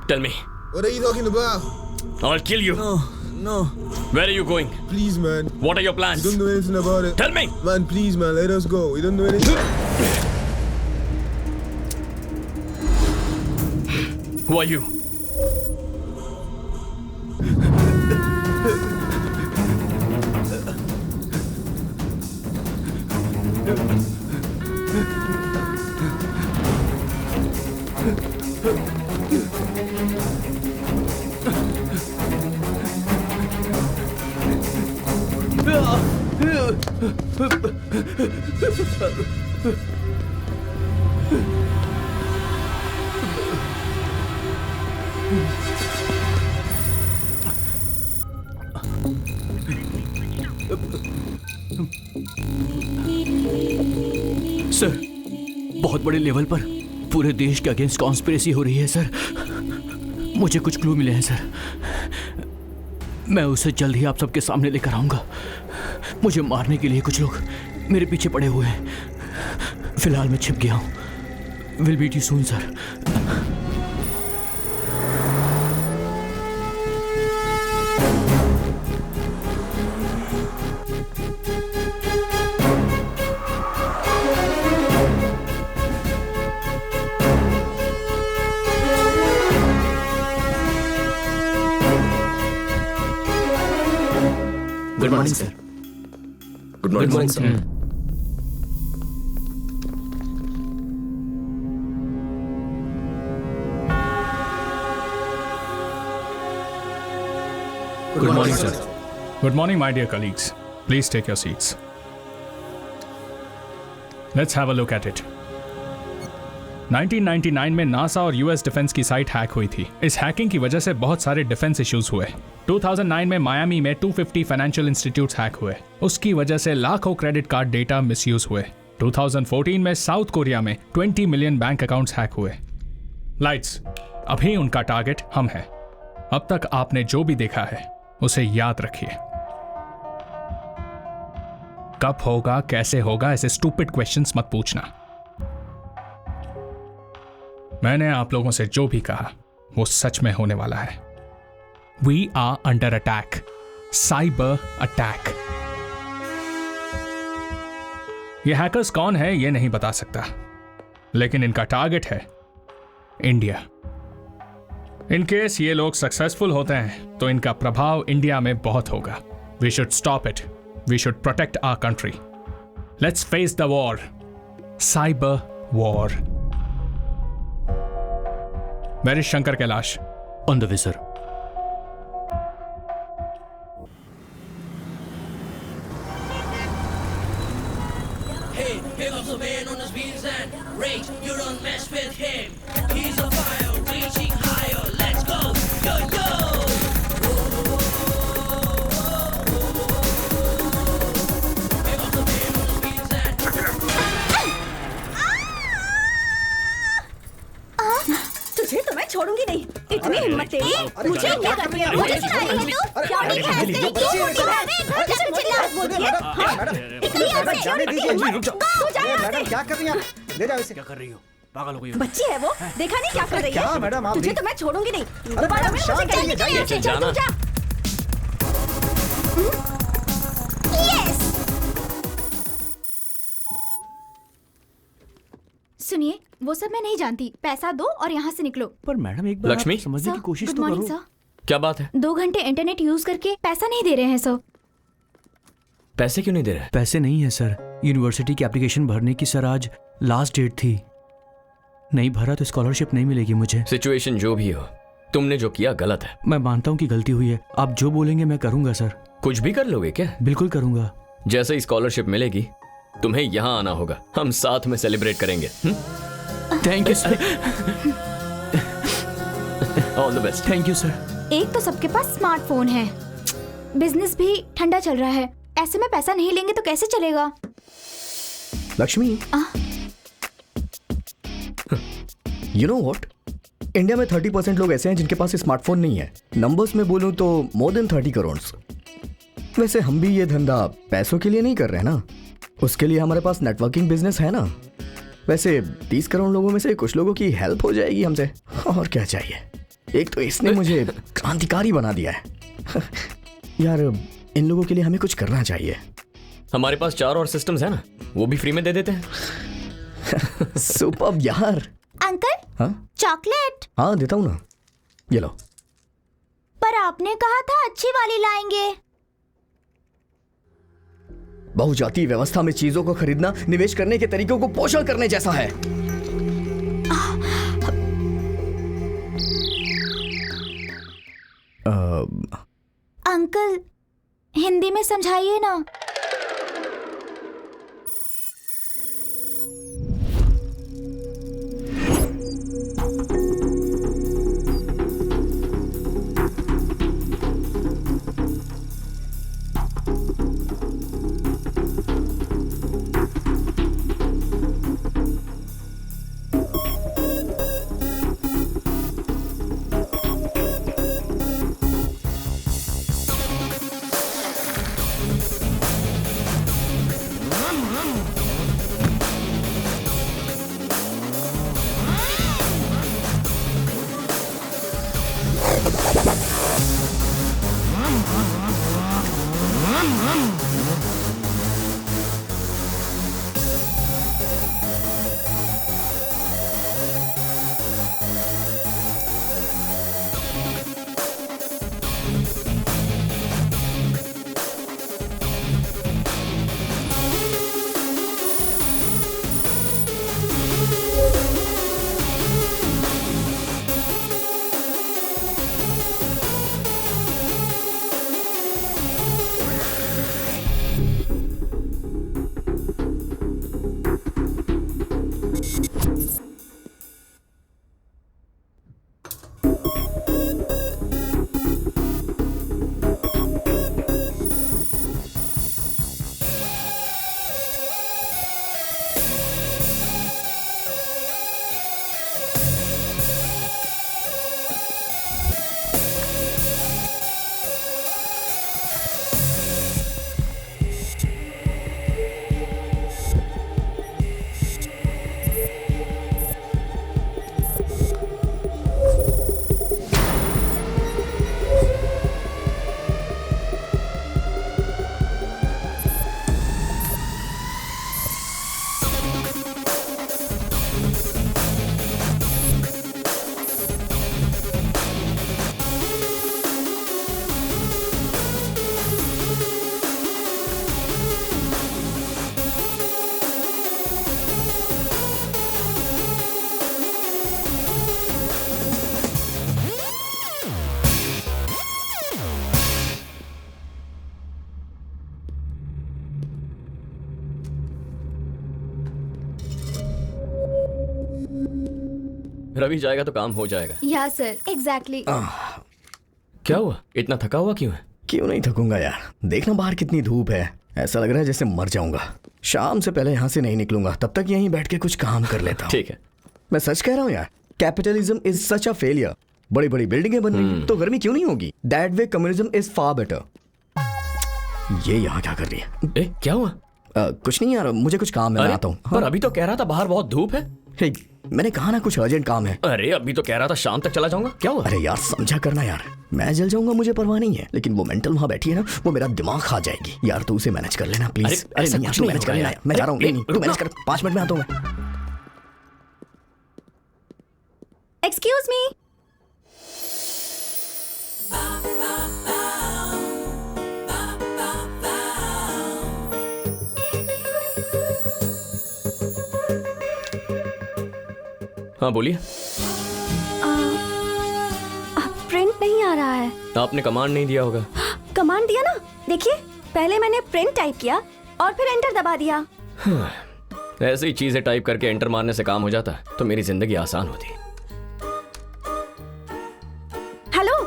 Tell me. What are you talking about? I'll kill you. No. Where are you going? Please, man. What are your We plans? don't know anything about it. Tell me. Man, please, man. Let us go. We don't know anything. Who are you? Sir, बहुत बड़े level पर पूरे देश के against conspiracy हो रही है sir. मुझे कुछ क्लू मिले हैं सर। मैं उसे जल्द ही आप सबके सामने लेकर आऊंगा। मुझे मारने के लिए कुछ लोग मेरे पीछे पड़े हुए हैं। फिलहाल मैं छिप गया हूं। Will meet you soon sir. Good morning, sir. Good morning, sir. Good morning, sir. Good morning, my dear colleagues. Please take your seats. Let's have a look at it. 1999 में नासा और यूएस डिफेंस की site hack हुई थी। इस hacking की वजह से बहुत सारे डिफेंस इश्यूज हुए। 2009 में मायामी में 250 फाइनेंशियल इंस्टीट्यूट्स हैक हुए। उसकी वजह से लाखों क्रेडिट कार्ड डेटा मिसयूज हुए। 2014 में साउथ कोरिया में 20 मिलियन बैंक अकाउंट्स हैक हुए। लाइट्स, अभी उनका टारगेट हम हैं। अब तक आपने जो भी देखा है उसे याद रखिए। कब होगा, कैसे होगा, ऐसे स्टूपिड क्वेश्चंस मत पूछना। मैंने आप लोगों से जो भी कहा वो सच में होने वाला है। We are under attack. Cyber attack. ये हैकर्स कौन है ये नहीं बता सकता, लेकिन इनका टारगेट है इंडिया। इन केस ये लोग सक्सेसफुल होते हैं तो इनका प्रभाव इंडिया में बहुत होगा। We should stop it. We should protect our country. Let's face the war. Cyber war. Where is Shankar Kailash? On the way, sir. Hey, pick up the man on his wheels and rage. You don't mess with him. He's a fire, reaching higher. Let's go, yo yo. Pick up the man on his wheels and. तुझे तो मैं छोड़ूंगी नहीं। इतनी हिम्मत तेरी। मुझे क्या कर रही है? मुझे चिल्ला रही है तू? क्या नहीं है? क्यों चिल्ला रही है? कैसे चिल्ला बोलती है? निकल यहाँ से। जाने दीजिए। रुक जाओ। तू जा यहाँ से। क्या कर रही हैं? ले जाओ इसे। क्या कर रही हो? पागल हो गई हो? बच्ची है वो, देखा नहीं क्या कर रही है? क्या मैडम आप तुझे तो मैं छोड़ूंगी नहीं। दोबारा मैडम, मुझे शांत कहने रहिए, के लिए जाइए, चल तू जा। यस। सुनिए, वो सब मैं नहीं जानती। पैसा दो और यहाँ से निकलो। पर मैडम एक बार लक्ष्मी? आप समझने की कोशिश गुड तो मॉर्निंग करो। सर। क्या बात है? 2 घंटे इंटरनेट यूज करके पैसा नहीं दे रहे हैं सर। पैसे क्यों नहीं दे रहे? पैसे नहीं है सर। यूनिवर्सिटी की एप्लीकेशन भरने की सर आज लास्ट डेट थी। नहीं भरा तो स्कॉलरशिप नहीं मिलेगी मुझे। सिचुएशन जो भी हो, तुमने जो किया गलत है। मैं मानता हूँ कि गलती हुई है। आप जो बोलेंगे मैं करूंगा सर। कुछ भी कर लोगे क्या? बिल्कुल करूंगा। जैसे ही स्कॉलरशिप मिलेगी तुम्हें यहाँ आना होगा। हम साथ में सेलिब्रेट करेंगे। Thank you sir. All the best. Thank you sir. एक तो सबके पास स्मार्टफोन है, बिजनेस भी ठंडा चल रहा है। ऐसे में पैसा नहीं लेंगे तो कैसे चलेगा? Lakshmi, you know what, India में 30% लोग ऐसे हैं जिनके पास स्मार्टफोन नहीं है। नंबर्स में बोलूं तो मोर देन 30 करोड़। वैसे हम भी ये धंधा पैसों के लिए नहीं कर रहे ना, उसके लिए हमारे पास नेटवर्किंग बिजनेस है ना। वैसे 30 करोड़ लोगों में से कुछ लोगों की हेल्प हो जाएगी हमसे, और क्या चाहिए। एक तो इसने मुझे क्रांतिकारी बना दिया है। यार इन लोगों के लिए हमें कुछ करना चाहिए। हमारे पास 4 और सिस्टम्स है ना, वो भी फ्री में दे देते हैं। सुपर्ब यार। अंकल हाँ चॉकलेट। हाँ देता हूँ ना, ये लो। पर आपने कहा था अच्छी वाली लाएंगे। बहुजातीय व्यवस्था में चीजों को खरीदना निवेश करने के तरीकों को पोषण करने जैसा है। अंकल हिंदी में समझाइए ना। रवि जाएगा तो काम हो जाएगा। या सर एग्जैक्टली। क्या हुआ, इतना थका हुआ क्यों है? क्यों नहीं थकूंगा यार, देखना बाहर कितनी धूप है, ऐसा लग रहा है जैसे मर जाऊंगा। शाम से पहले यहाँ से नहीं निकलूंगा, तब तक यहीं बैठ के कुछ काम कर लेता हूँ। ठीक है, मैं सच कह रहा हूँ यार, capitalism is such a failure. बड़ी बड़ी बिल्डिंगें बन रही तो गर्मी क्यों नहीं होगी? That way communism is far better. ये यहाँ क्या कर रही है? ए, क्या हुआ? कुछ नहीं यार, मुझे कुछ काम है, मैं आता हूँ। पर अभी तो कह रहा था बाहर बहुत धूप है। हे, मैंने कहा ना कुछ अर्जेंट काम है। अरे अभी तो कह रहा था शाम तक चला जाऊंगा, क्या हुआ? अरे यार समझा करना यार, मैं जल जाऊंगा मुझे परवाह नहीं है, लेकिन वो मेंटल वहां बैठी है ना, वो मेरा दिमाग खा जाएगी यार। तू उसे मैनेज कर लेना प्लीज। अरे नहीं यार, तू मैनेज कर लेना, मैं जा रहा हूँ। नहीं तू मैनेज कर, 5 मिनट में आता हूँ मैं। Excuse me. हाँ बोलिए। प्रिंट नहीं आ रहा है। आपने कमांड नहीं दिया होगा। कमांड दिया ना, देखिए पहले मैंने प्रिंट टाइप किया और फिर एंटर दबा दिया। ऐसे ही चीजें टाइप करके एंटर मारने से काम हो जाता तो मेरी जिंदगी आसान होती। Hello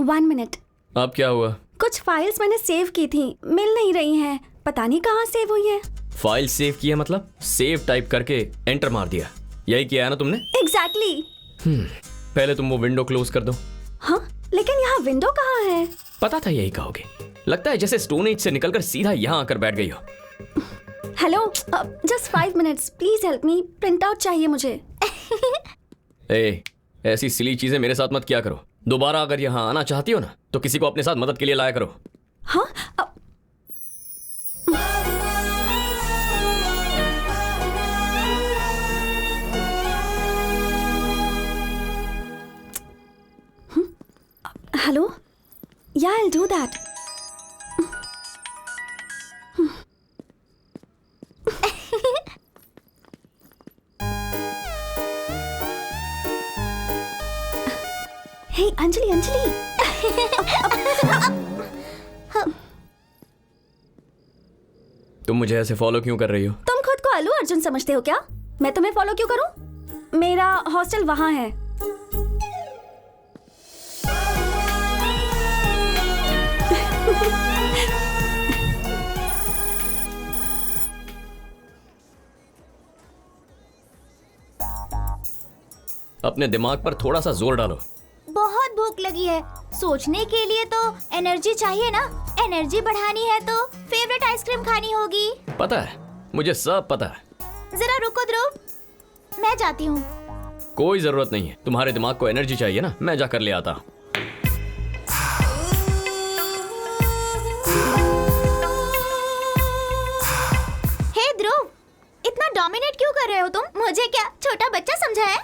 1 minute. अब क्या हुआ? कुछ फाइल्स मैंने सेव की थी, मिल नहीं रही हैं, पता नहीं कहाँ सेव हुई है। फाइल सेव किया मतलब सेव टाइप करके एंटर मार दिया, यही किया है ना तुमने? एग्जैक्टली। पहले तुम वो विंडो क्लोज कर दो। हाँ लेकिन यहाँ विंडो कहाँ है? पता था यही कहोगे, लगता है जैसे स्टोन एज से निकलकर सीधा यहाँ आकर बैठ गई हो। Hello just 5 minutes please help me, print out चाहिए मुझे। ए, ऐसी सिली चीजें मेरे साथ मत किया करो। दोबारा अगर यहाँ आना चाहती हो ना तो किसी को अपने साथ मदद के लिए लाया करो। हाँ हेलो, या I'll do that. Hey Anjali, Anjali. तुम मुझे ऐसे फॉलो क्यों कर रही हो? तुम खुद को अल्लू अर्जुन समझते हो क्या? मैं तुम्हें फॉलो क्यों करूं? मेरा हॉस्टल वहां है। अपने दिमाग पर थोड़ा सा जोर डालो। बहुत भूख लगी है। सोचने के लिए तो एनर्जी चाहिए ना। एनर्जी बढ़ानी है तो फेवरेट आइसक्रीम खानी होगी। पता है, मुझे सब पता है। जरा रुको ध्रुव, मैं जाती हूँ। कोई जरूरत नहीं है, तुम्हारे दिमाग को एनर्जी चाहिए ना, मैं जाकर ले आता। हे ध्रुव, इतना डोमिनेट क्यों कर रहे हो तुम? मुझे क्या छोटा बच्चा समझा है?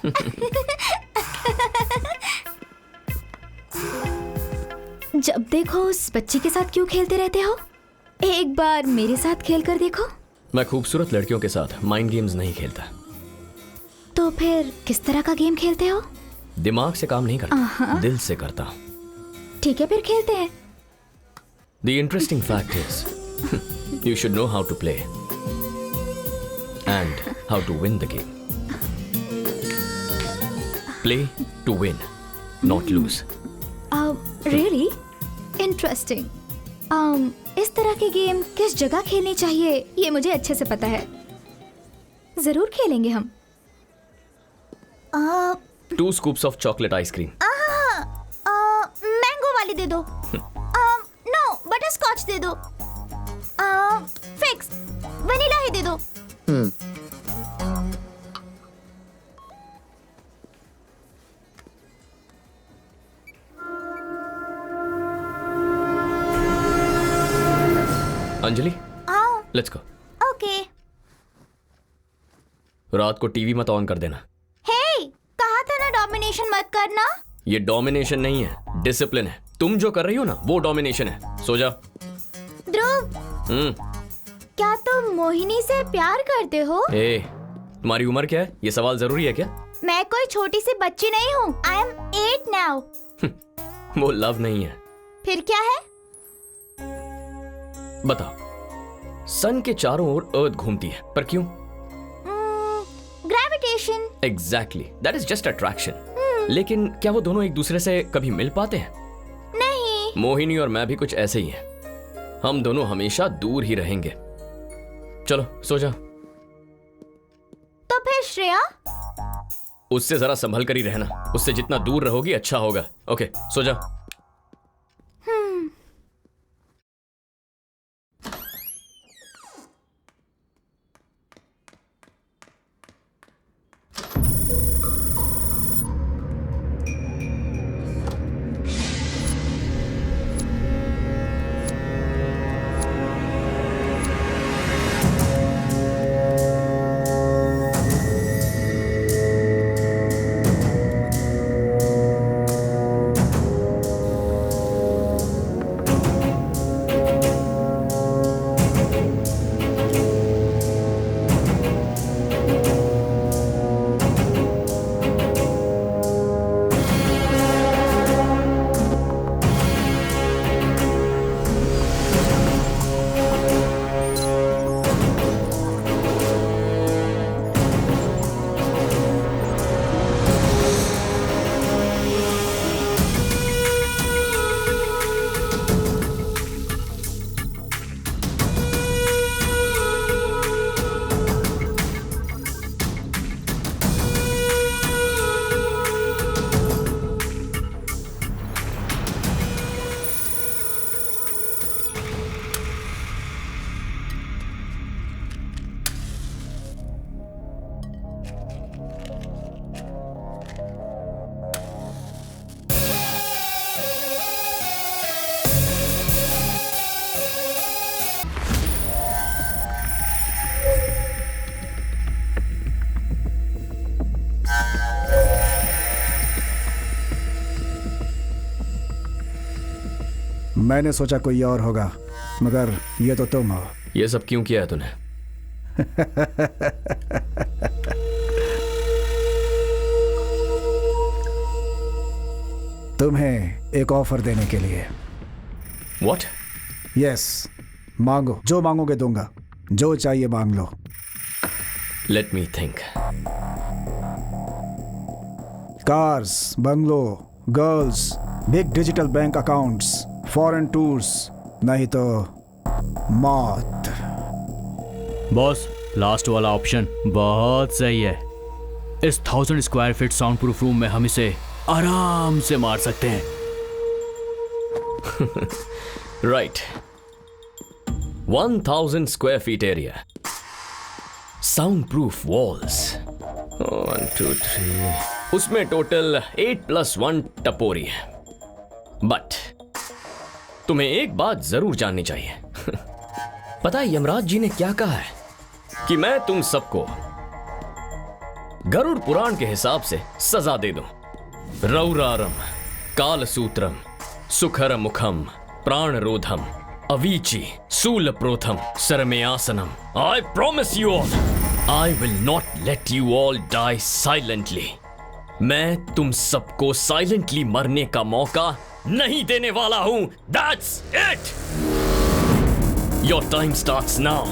जब देखो उस बच्चे के साथ क्यों खेलते रहते हो? एक बार मेरे साथ खेल कर देखो। मैं खूबसूरत लड़कियों के साथ माइंड गेम्स नहीं खेलता। तो फिर किस तरह का गेम खेलते हो? दिमाग से काम नहीं करता, दिल से करता। ठीक है, फिर खेलते हैं। The interesting fact is, you should know how to play and how to win the game. Play to win, not lose. Really? Interesting. इस तरह के गेम किस जगह खेलनी चाहिए ये मुझे अच्छे से पता है। जरूर खेलेंगे हम। 2 scoops of chocolate ice cream. Mango वाली दे दो। नो, बटर स्कॉच दे दो। फिक्स, वनीला ही दे दो। Anjali, let's go. ओके। रात को टीवी मत ऑन कर देना। हे, कहा था ना डोमिनेशन मत करना। ये डोमिनेशन नहीं है, डिसिप्लिन है। तुम जो कर रही हो ना वो डोमिनेशन है। सो जा। ध्रुव, क्या तुम मोहिनी से प्यार करते हो? तुम्हारी उम्र क्या है? ये सवाल जरूरी है क्या? मैं कोई छोटी सी बच्ची नहीं हूँ। I am 8 now. वो लव नहीं है। फिर क्या है? बताओ। सन के चारों ओर अर्थ घूमती है, पर क्यों? Gravitation. Exactly, that is just attraction. लेकिन क्या वो दोनों एक दूसरे से कभी मिल पाते हैं? नहीं। मोहिनी और मैं भी कुछ ऐसे ही हैं। हम दोनों हमेशा दूर ही रहेंगे। चलो सो जा। तो फिर श्रेया? उससे जरा संभल कर ही रहना। उससे जितना दूर रहोगी अच्छा होगा। ओके, सो जा। मैंने सोचा कोई और होगा, मगर ये तो तुम हो। ये सब क्यों किया है तूने? तुम्हें एक ऑफर देने के लिए। What? यस, मांगो, जो मांगोगे दूंगा, जो चाहिए मांग लो। Let me think. Cars, bungalow, girls, big digital bank accounts, foreign tours, नहीं तो मौत। बॉस, लास्ट वाला ऑप्शन बहुत सही है। इस 1000 square feet sound proof room में हम इसे आराम से मार सकते हैं। Right. 1000 square feet area. Soundproof walls. 1, 2, 3. उसमें टोटल 8+1 टपोरी है। बट तुम्हें एक बात जरूर जाननी चाहिए। पता है यमराज जी ने क्या कहा है? कि मैं तुम सबको गरुड़ पुराण के हिसाब से सजा दे दूं। रौरारम, कालसूत्रम, सुखर मुखम, प्राणरोधम, Avicii, सूलप्रोथम, सरमेयासनम। I promise you all, I will not let you all die silently. मैं तुम सबको साइलेंटली मरने का मौका नहीं देने वाला हूं। That's it. Your time starts now.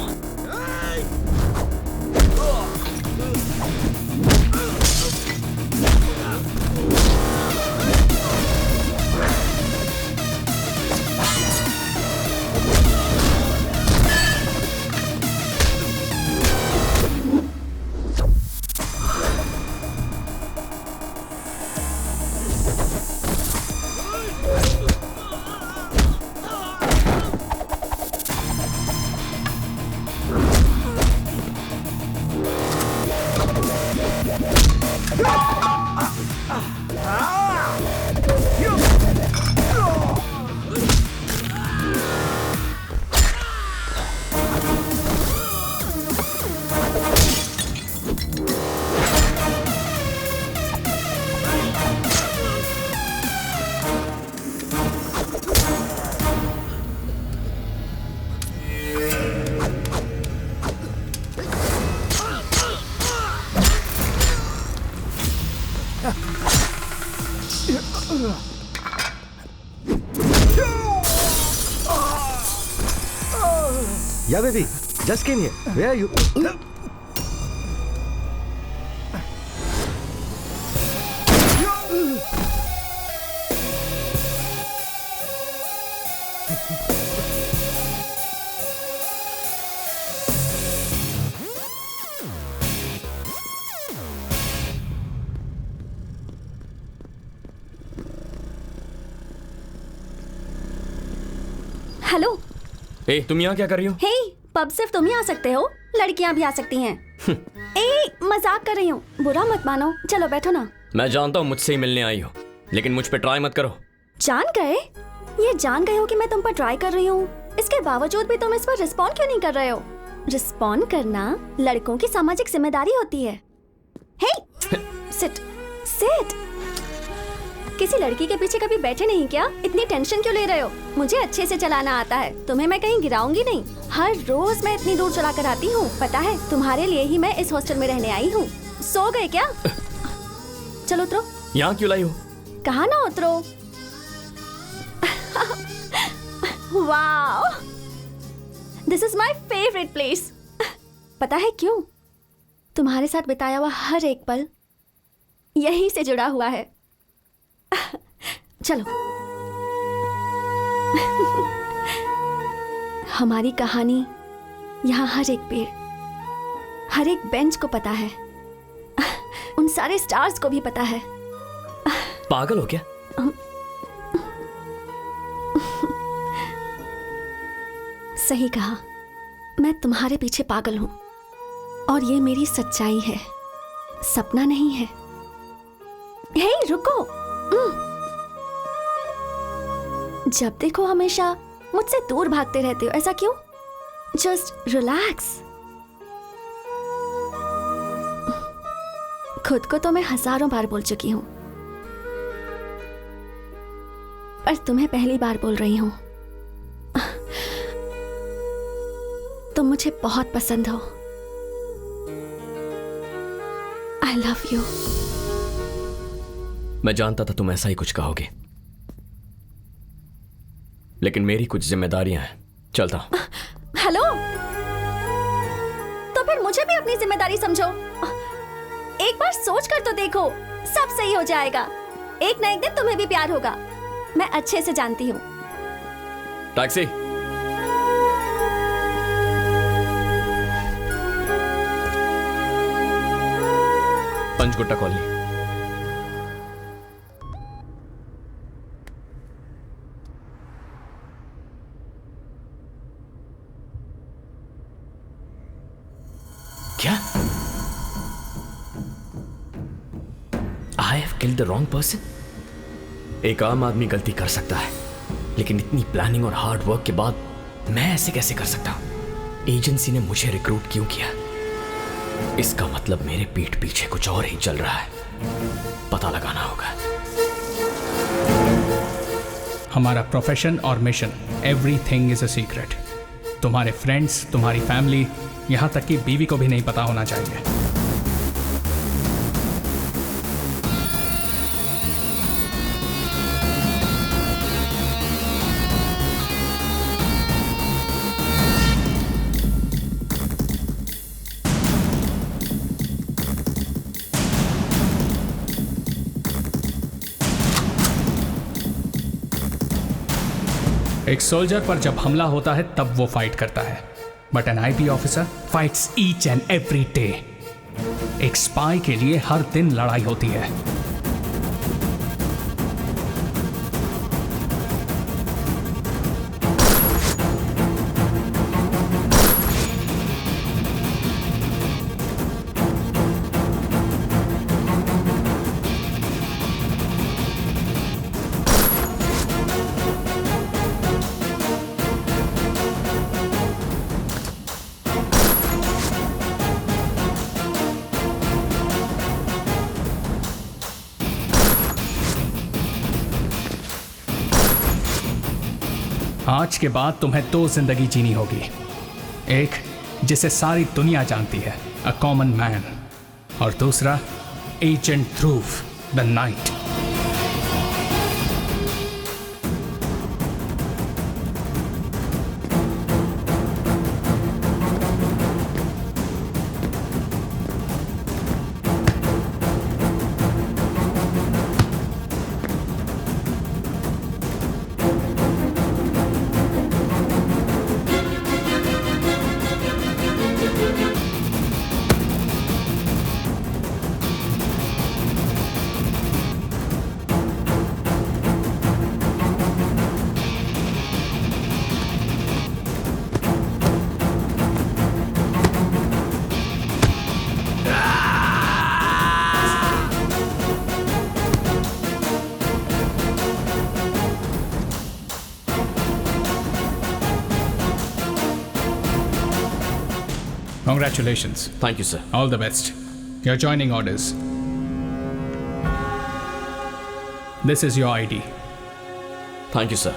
Yeah, baby. Just came here. Where are you? Hello. ए, तुम यहाँ क्या कर रही हो? हे, पब सिर्फ तुम ही आ सकते हो, लड़कियां भी आ सकती हैं। ए, मजाक कर रही हूँ, बुरा मत मानो। चलो बैठो ना। मैं जानता हूँ मुझसे ही मिलने आई हो, लेकिन मुझ पे ट्राई मत करो। जान गए? ये जान गए हो कि मैं तुम पर ट्राई कर रही हूँ, इसके बावजूद भी तुम इस पर रिस्पॉन्ड क्यों नहीं कर रहे हो? रिस्पॉन्ड करना लड़कों की सामाजिक जिम्मेदारी होती है। हे, सिट सिट। किसी लड़की के पीछे कभी बैठे नहीं क्या? इतनी टेंशन क्यों ले रहे हो? मुझे अच्छे से चलाना आता है, तुम्हें मैं कहीं गिराऊंगी नहीं। हर रोज मैं इतनी दूर चला कर आती हूँ, पता है? तुम्हारे लिए ही मैं इस हॉस्टल में रहने आई हूँ। सो गए क्या? चलो उतरो। यहाँ क्यों लाई हो? कहा ना उतरो। Wow, this is my favourite place. पता है क्यों? तुम्हारे साथ बिताया हुआ हर एक पल यहीं से जुड़ा हुआ है। चलो। हमारी कहानी यहाँ हर एक पेड़, हर एक बेंच को पता है, उन सारे स्टार्स को भी पता है। पागल हो क्या? सही कहा, मैं तुम्हारे पीछे पागल हूं और ये मेरी सच्चाई है, सपना नहीं है। हे रुको, जब देखो हमेशा मुझसे दूर भागते रहते हो, ऐसा क्यों? Just relax. खुद को तो मैं हजारों बार बोल चुकी हूं, पर तुम्हें पहली बार बोल रही हूं। तुम मुझे बहुत पसंद हो। I love you. मैं जानता था तुम ऐसा ही कुछ कहोगे, लेकिन मेरी कुछ जिम्मेदारियां हैं। चलता हूं। हेलो, तो फिर मुझे भी अपनी जिम्मेदारी समझो। एक बार सोच कर तो देखो, सब सही हो जाएगा। एक ना एक दिन तुम्हें भी प्यार होगा, मैं अच्छे से जानती हूँ। टैक्सी। पंचगुट्टा कॉलोनी। क्या? I have killed the wrong person. एक आम आदमी गलती कर सकता है, लेकिन इतनी प्लानिंग और हार्ड वर्क के बाद मैं ऐसे कैसे कर सकता हूं? एजेंसी ने मुझे रिक्रूट क्यों किया? इसका मतलब मेरे पीठ पीछे कुछ और ही चल रहा है। पता लगाना होगा। हमारा प्रोफेशन और mission, everything is a secret. तुम्हारे फ्रेंड्स, तुम्हारी फैमिली, यहां तक कि बीवी को भी नहीं पता होना चाहिए। एक सोल्जर पर जब हमला होता है तब वो फाइट करता है, but N IP officer fights each and every day. एक स्पाई के लिए हर दिन लड़ाई होती है। आज के बाद तुम्हें दो जिंदगी जीनी होगी। एक जिसे सारी दुनिया जानती है, अ कॉमन मैन, और दूसरा agent Dhruv, the night. Congratulations. Thank you, sir. All the best. Your joining orders. This is your ID. Thank you, sir.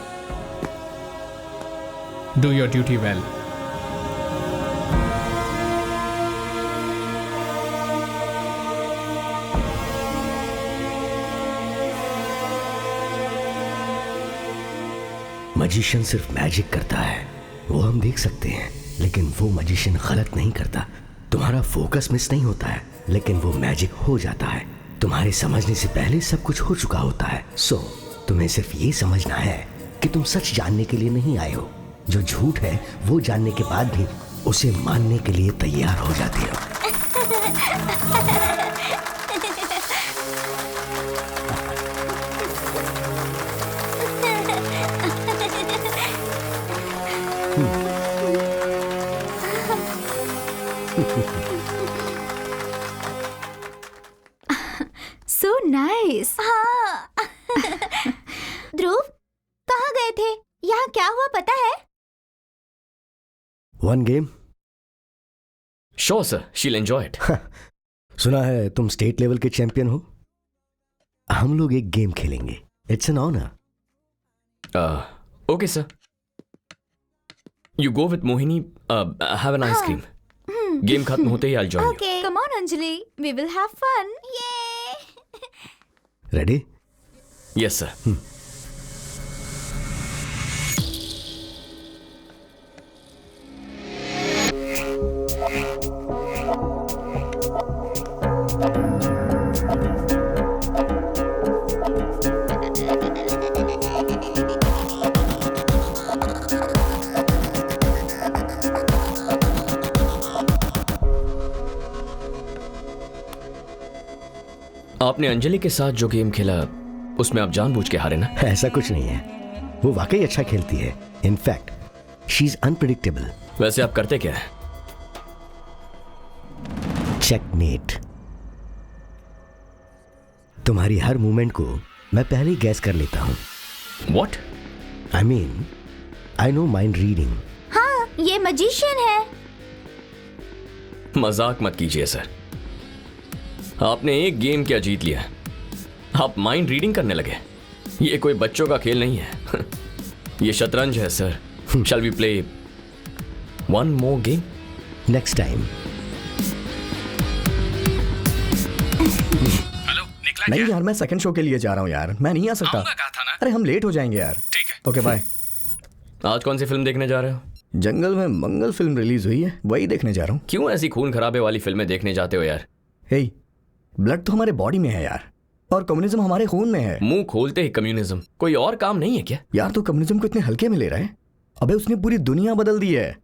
Do your duty well. Magician सिर्फ मैजिक करता है, वो हम देख सकते हैं, लेकिन वो मजिशियन गलत नहीं करता। तुम्हारा फोकस मिस नहीं होता है, लेकिन वो मैजिक हो जाता है। तुम्हारे समझने से पहले सब कुछ हो चुका होता है। सो तुम्हें सिर्फ ये समझना है कि तुम सच जानने के लिए नहीं आए हो। जो झूठ है वो जानने के बाद भी उसे मानने के लिए तैयार हो जाते हो। So nice. हाँ. ध्रुव, कहाँ गए थे? यहाँ क्या हुआ पता है? One game? Sure, sir. She'll enjoy it. सुना है तुम स्टेट लेवल के चैंपियन हो। हम लोग एक गेम खेलेंगे। It's an honor. Okay, sir. You go with Mohini, have an ice cream. Game खत्म होते ही I join you. Okay, come on, Anjali. We will have fun. Yay! Ready? Yes sir. आपने अंजलि के साथ जो गेम खेला उसमें आप जानबूझ के हारे ना? ऐसा कुछ नहीं है, वो वाकई अच्छा खेलती है। In fact she is unpredictable. वैसे आप करते क्या है? चेकमेट। तुम्हारी हर मूवमेंट को मैं पहले ही गैस कर लेता हूं। What? I mean I know mind reading. हाँ, ये मजिशियन है। मजाक मत कीजिए सर, आपने एक गेम क्या जीत लिया, आप माइंड रीडिंग करने लगे। ये कोई बच्चों का खेल नहीं है, ये शतरंज है sir. Shall we play one more game? Next time. Hello, निकला नहीं क्या? यार, मैं सेकंड शो के लिए जा रहा हूँ यार, मैं नहीं आ सकता। आऊंगा कहा था ना। अरे हम लेट हो जाएंगे यार। ठीक है। Okay bye. आज कौन सी फिल्म देखने जा रहे हो? जंगल में मंगल फिल्म रिलीज हुई है, वही देखने जा रहा हूँ। क्यों ऐसी खून खराबे वाली फिल्में देखने जाते हो यार? हे, ब्लड तो हमारे बॉडी में है यार, और कम्युनिज्म हमारे खून में है। मुंह खोलते ही कम्युनिज्म, कोई और काम नहीं है क्या? यार तो कम्युनिज्म को इतने हल्के में ले रहा है? अबे उसने पूरी दुनिया बदल दी है।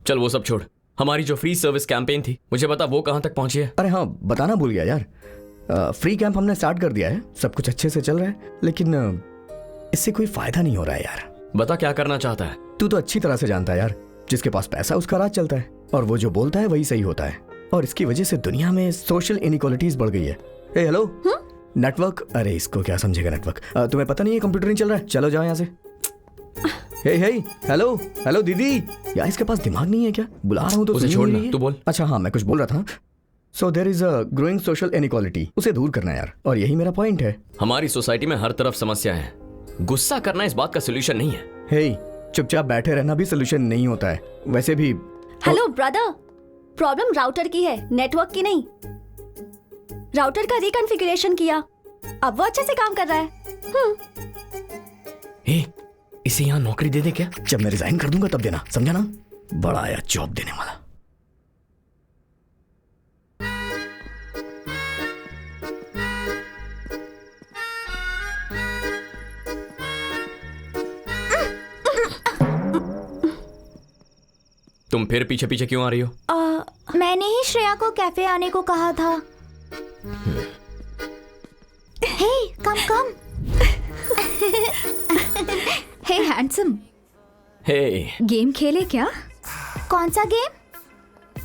चल वो सब छोड़, हमारी जो फ्री सर्विस कैंपेन थी मुझे बता वो कहां तक पहुंची है? अरे हाँ, बताना भूल गया यार। फ्री कैंप हमने स्टार्ट कर दिया है, सब कुछ अच्छे से चल रहा है, लेकिन इससे कोई फायदा नहीं हो रहा है यार। बता क्या करना चाहता है? तू तो अच्छी तरह से जानता है यार, जिसके पास पैसा उसका राज चलता है, और वो जो बोलता है वही सही होता है, और इसकी वजह से दुनिया में सोशल इनइक्वालिटीज बढ़ गई है। ए हेलो, नेटवर्क, अरे इसको क्या समझेगा नेटवर्क? तुम्हें पता नहीं है कंप्यूटर नहीं चल रहा है? चलो जाओ यहाँ से। हे हे, हेलो हेलो दीदी, यार इसके पास दिमाग नहीं है क्या? बुला रहा हूँ तो उसे सुन ही छोड़ना, नहीं रही है। तू बोल। अच्छा हाँ, मैं कुछ बोल रहा था। So there is a growing social inequality, उसे दूर करना है यार, और यही मेरा पॉइंट है। हमारी सोसाइटी में हर तरफ समस्या है, गुस्सा करना इस बात का सोल्यूशन नहीं है। हे, चुपचाप बैठे रहना भी सोल्यूशन नहीं होता है। वैसे भी हेलो ब्रदर, प्रॉब्लम राउटर की है, नेटवर्क की नहीं। राउटर का रिकॉन्फ़िगरेशन किया, अब वो अच्छे से काम कर रहा है। ए, इसे यहाँ नौकरी दे दे क्या? जब मैं रिजाइन कर दूंगा तब देना, समझा ना? बड़ा आया जॉब देने वाला। तुम फिर पीछे पीछे क्यों आ रही हो? मैंने ही श्रेया को कैफे आने को कहा था। हे, कम। हे हैंडसम, हे, गेम खेले क्या? कौन सा गेम?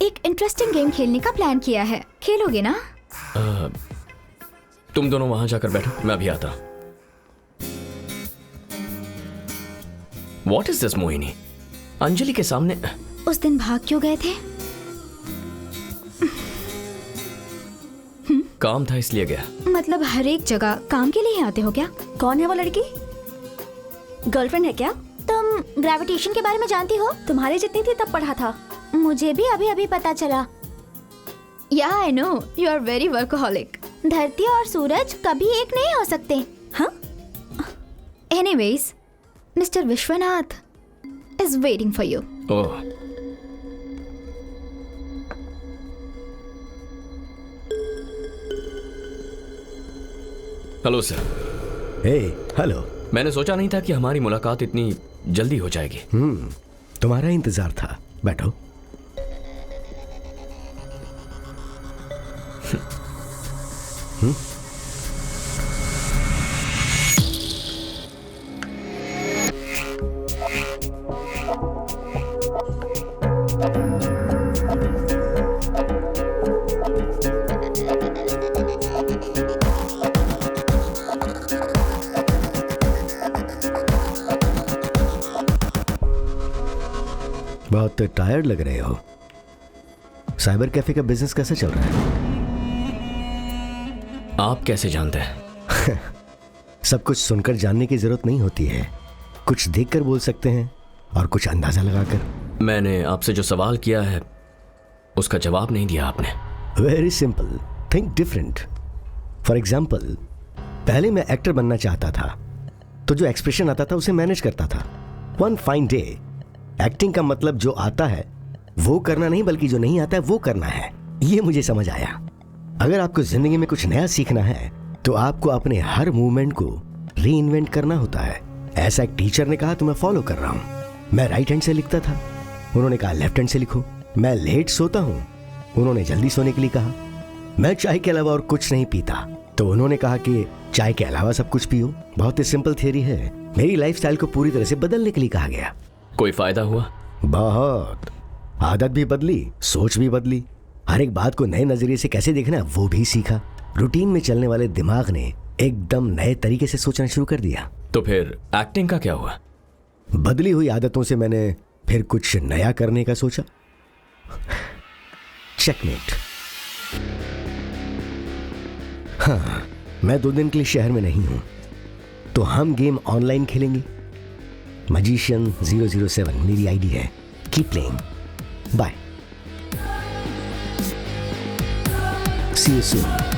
एक इंटरेस्टिंग गेम खेलने का प्लान किया है, खेलोगे ना? तुम दोनों वहां जाकर बैठो, मैं अभी आता। What is this Mohini? Anjali के सामने उस दिन भाग क्यों गए थे? काम था इसलिए गया। मतलब हर एक जगह काम के लिए ही आते हो क्या? कौन है वो लड़की? गर्लफ्रेंड है क्या? तुम ग्रेविटेशन के बारे में जानती हो? तुम्हारे जितनी थी तब पढ़ा था। मुझे भी अभी पता चला। या I know, you are very workaholic. धरती और सूरज कभी एक नहीं हो सकते। हाँ? Anyways, mister Vishwanath is waiting for you. Oh, hello sir. Hey, hello. मैंने सोचा नहीं था कि हमारी मुलाकात इतनी जल्दी हो जाएगी। तुम्हारा इंतजार था, बैठो। बहुत टायर्ड लग रहे हो। साइबर कैफे का बिजनेस कैसे चल रहा है? आप कैसे जानते हैं? सब कुछ सुनकर जानने की जरूरत नहीं होती है, कुछ देखकर बोल सकते हैं और कुछ अंदाजा लगाकर। मैंने आपसे जो सवाल किया है उसका जवाब नहीं दिया आपने। Very simple, think different. For example, पहले मैं एक्टर बनना चाहता था, तो जो एक्सप्रेशन आता था उसे मैनेज करता था। वन फाइन डे एक्टिंग का मतलब जो आता है वो करना नहीं, बल्कि जो नहीं आता है वो करना है। ये मुझे समझ आया। अगर आपको जिंदगी में कुछ नया सीखना है तो आपको अपने हर मूवमेंट को री इन्वेंट करना होता है। ऐसा एक टीचर ने कहा तो मैं फॉलो कर रहा हूं। मैं राइट हैंड से लिखता था, उन्होंने कहा लेफ्ट हैंड से लिखो। मैं लेट सोता हूं, उन्होंने जल्दी सोने के लिए कहा। मैं चाय के अलावा और कुछ नहीं पीता, तो उन्होंने कहा कि चाय के अलावा सब कुछ पियो। बहुत ही सिंपल थियरी है। मेरी लाइफस्टाइल को पूरी तरह से बदलने के लिए कहा गया। कोई फायदा हुआ? बहुत। आदत भी बदली, सोच भी बदली। हर एक बात को नए नजरिए से कैसे देखना है वो भी सीखा। रूटीन में चलने वाले दिमाग ने एकदम नए तरीके से सोचना शुरू कर दिया। तो फिर एक्टिंग का क्या हुआ? बदली हुई आदतों से मैंने फिर कुछ नया करने का सोचा। चेकमेट। हाँ, मैं 2 दिन के लिए शहर में नहीं हूं, तो हम गेम ऑनलाइन खेलेंगे। मजिशियन 007 मेरी आईडी है। Keep playing. Bye. See you soon.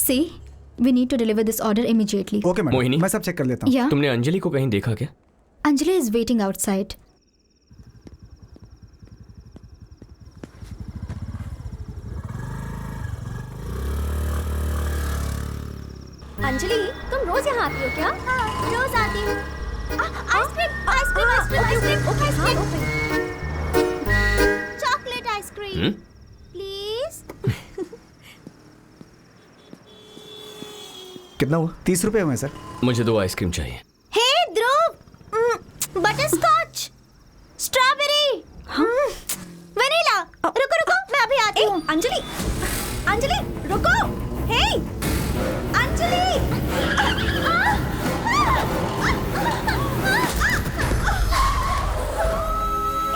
See, we need to deliver this order immediately. Okay madam, Mohini? मैं सब चेक कर लेता हूँ। Yeah, तुमने अंजलि को कहीं देखा क्या? Anjali is waiting outside. Anjali, तुम रोज यहाँ आती हो क्या? हाँ, रोज आती हूँ। Ice cream, ice cream, ice cream, ice cream, ice cream. Chocolate ice cream, please. कितना हुआ? 30 रुपए हुए सर। मुझे 2 आइसक्रीम चाहिए। हे ध्रुव, बटरस्कॉच, स्ट्रॉबेरी, वनीला। रुको रुको, मैं अभी आती हूँ। अंजलि, अंजलि, रुको। हे, Anjali.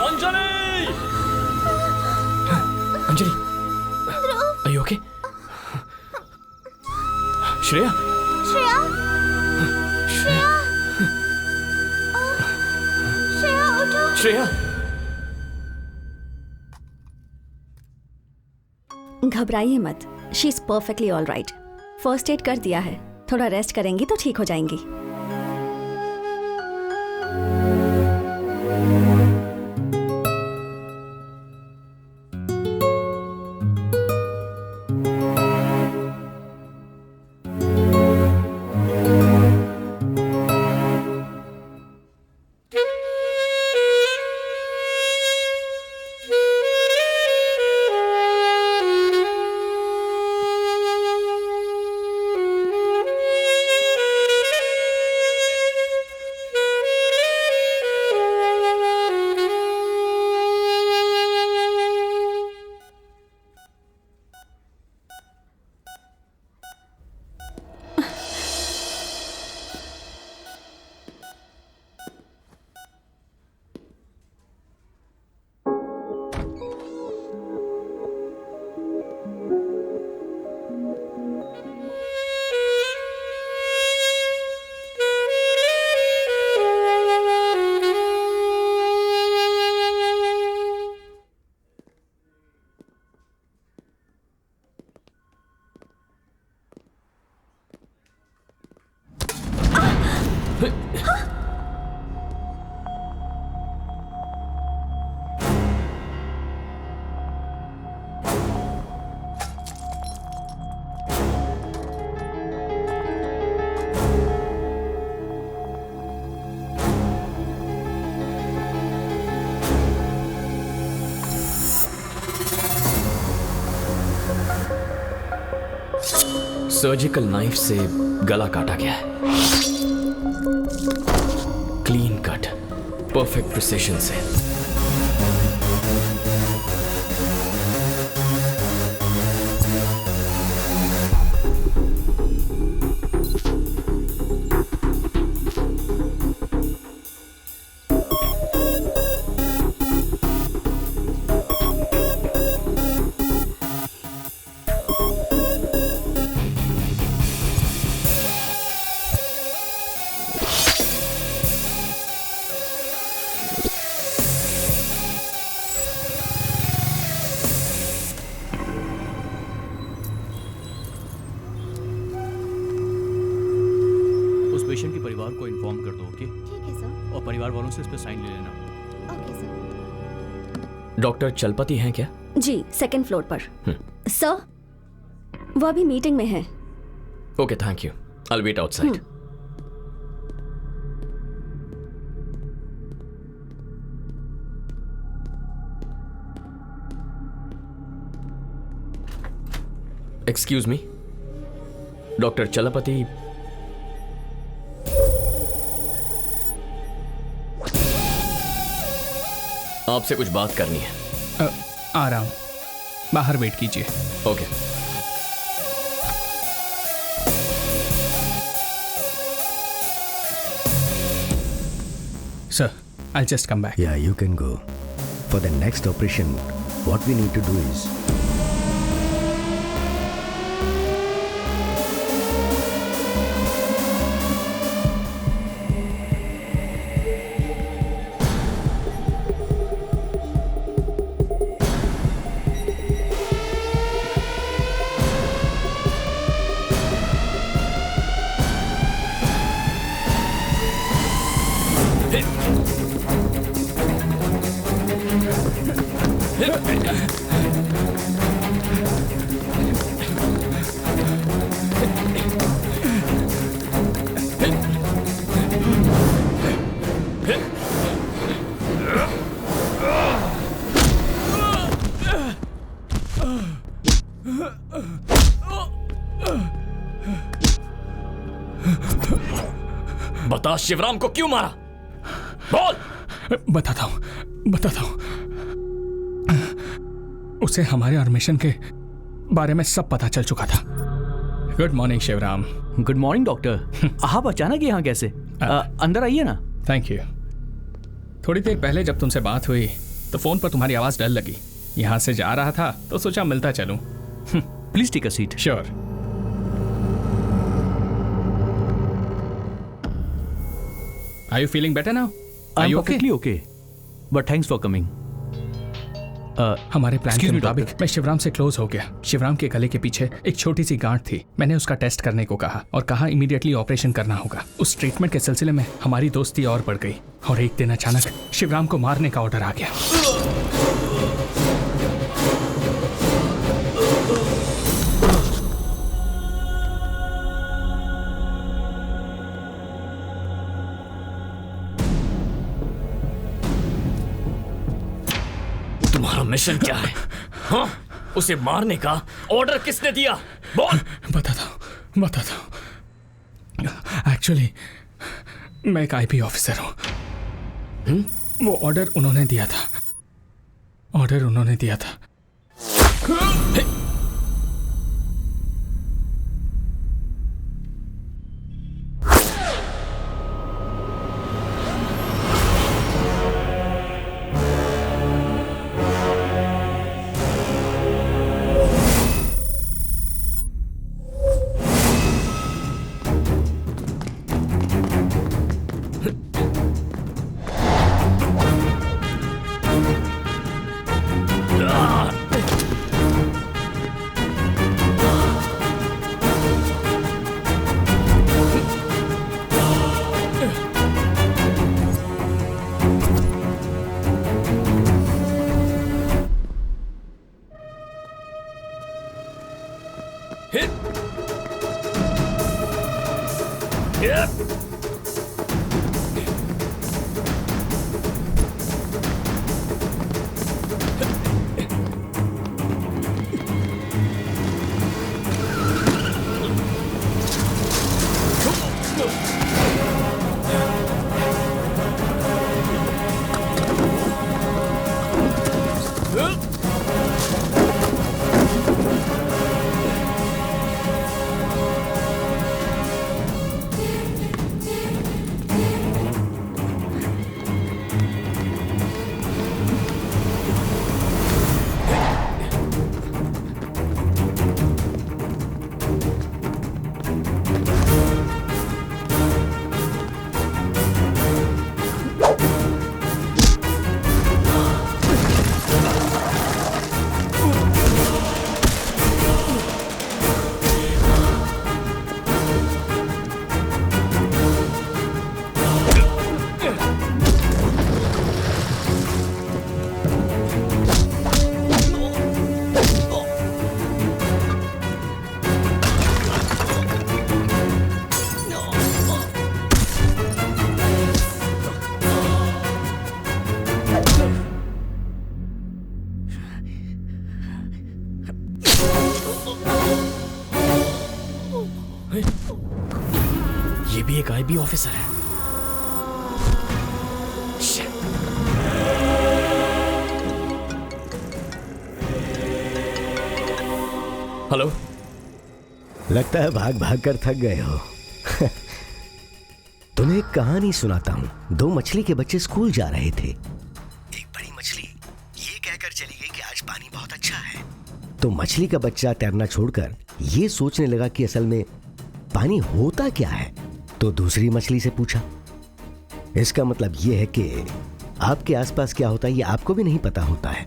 Anjali! Anjali, are you okay? Shreya? Shreya, Shreya, Shreya उठो। श्रेया! घबराइए मत, she is perfectly all right. First aid कर दिया है, थोड़ा रेस्ट करेंगी तो ठीक हो जाएंगी। सर्जिकल नाइफ से गला काटा गया है। क्लीन कट, परफेक्ट प्रिसिशन से। वालों से इस पे साइन ले लेना। Okay sir. डॉक्टर चलपति हैं क्या? जी, सेकंड फ्लोर पर। सर, वो अभी मीटिंग में है। Okay, thank you. I will wait outside. Excuse me, doctor Chalapati. आपसे कुछ बात करनी है। आ रहा हूँ, बाहर वेट कीजिए। Okay. Sir, I'll just come back. Yeah, you can go. For the next operation, what we need to do is बता, शिवराम को क्यों मारा? बोल। बताता हूँ। उसे हमारे और मिशन के बारे में सब पता चल चुका था। Good morning Shivaram. Good morning doctor. आप अचानक यहाँ कैसे? अंदर आइए ना। Thank you. थोड़ी देर पहले जब तुमसे बात हुई तो फोन पर तुम्हारी आवाज डर लगी। यहाँ से जा रहा था तो सोचा मिलता चलूं। Please take a seat. Sure. Are you feeling better now? Are you okay? Okay. But thanks for coming. हमारे प्लान के मुताबिक मैं शिवराम से क्लोज हो गया। शिवराम के गले के पीछे एक छोटी सी गांठ थी। मैंने उसका टेस्ट करने को कहा और कहा इमीडिएटली ऑपरेशन करना होगा। उस ट्रीटमेंट के सिलसिले में हमारी दोस्ती और बढ़ गई और एक दिन अचानक शिवराम को मारने का ऑर्डर आ गया। तुम्हारा मिशन क्या है? हाँ? उसे मारने का ऑर्डर किसने दिया? बोल। बताता हूँ। एक्चुअली मैं एक आईपी ऑफिसर हूँ। वो ऑर्डर उन्होंने दिया था। आईबी ऑफिसर है। Shit. हेलो। लगता है भाग भाग कर थक गए हो। तुम्हें एक कहानी सुनाता हूँ। दो मछली के बच्चे स्कूल जा रहे थे। एक बड़ी मछली ये कहकर चली गई कि आज पानी बहुत अच्छा है। तो मछली का बच्चा तैरना छोड़कर ये सोचने लगा कि असल में पानी होता क्या है। तो दूसरी मछली से पूछा। इसका मतलब ये है कि आपके आसपास क्या होता है ये आपको भी नहीं पता होता है।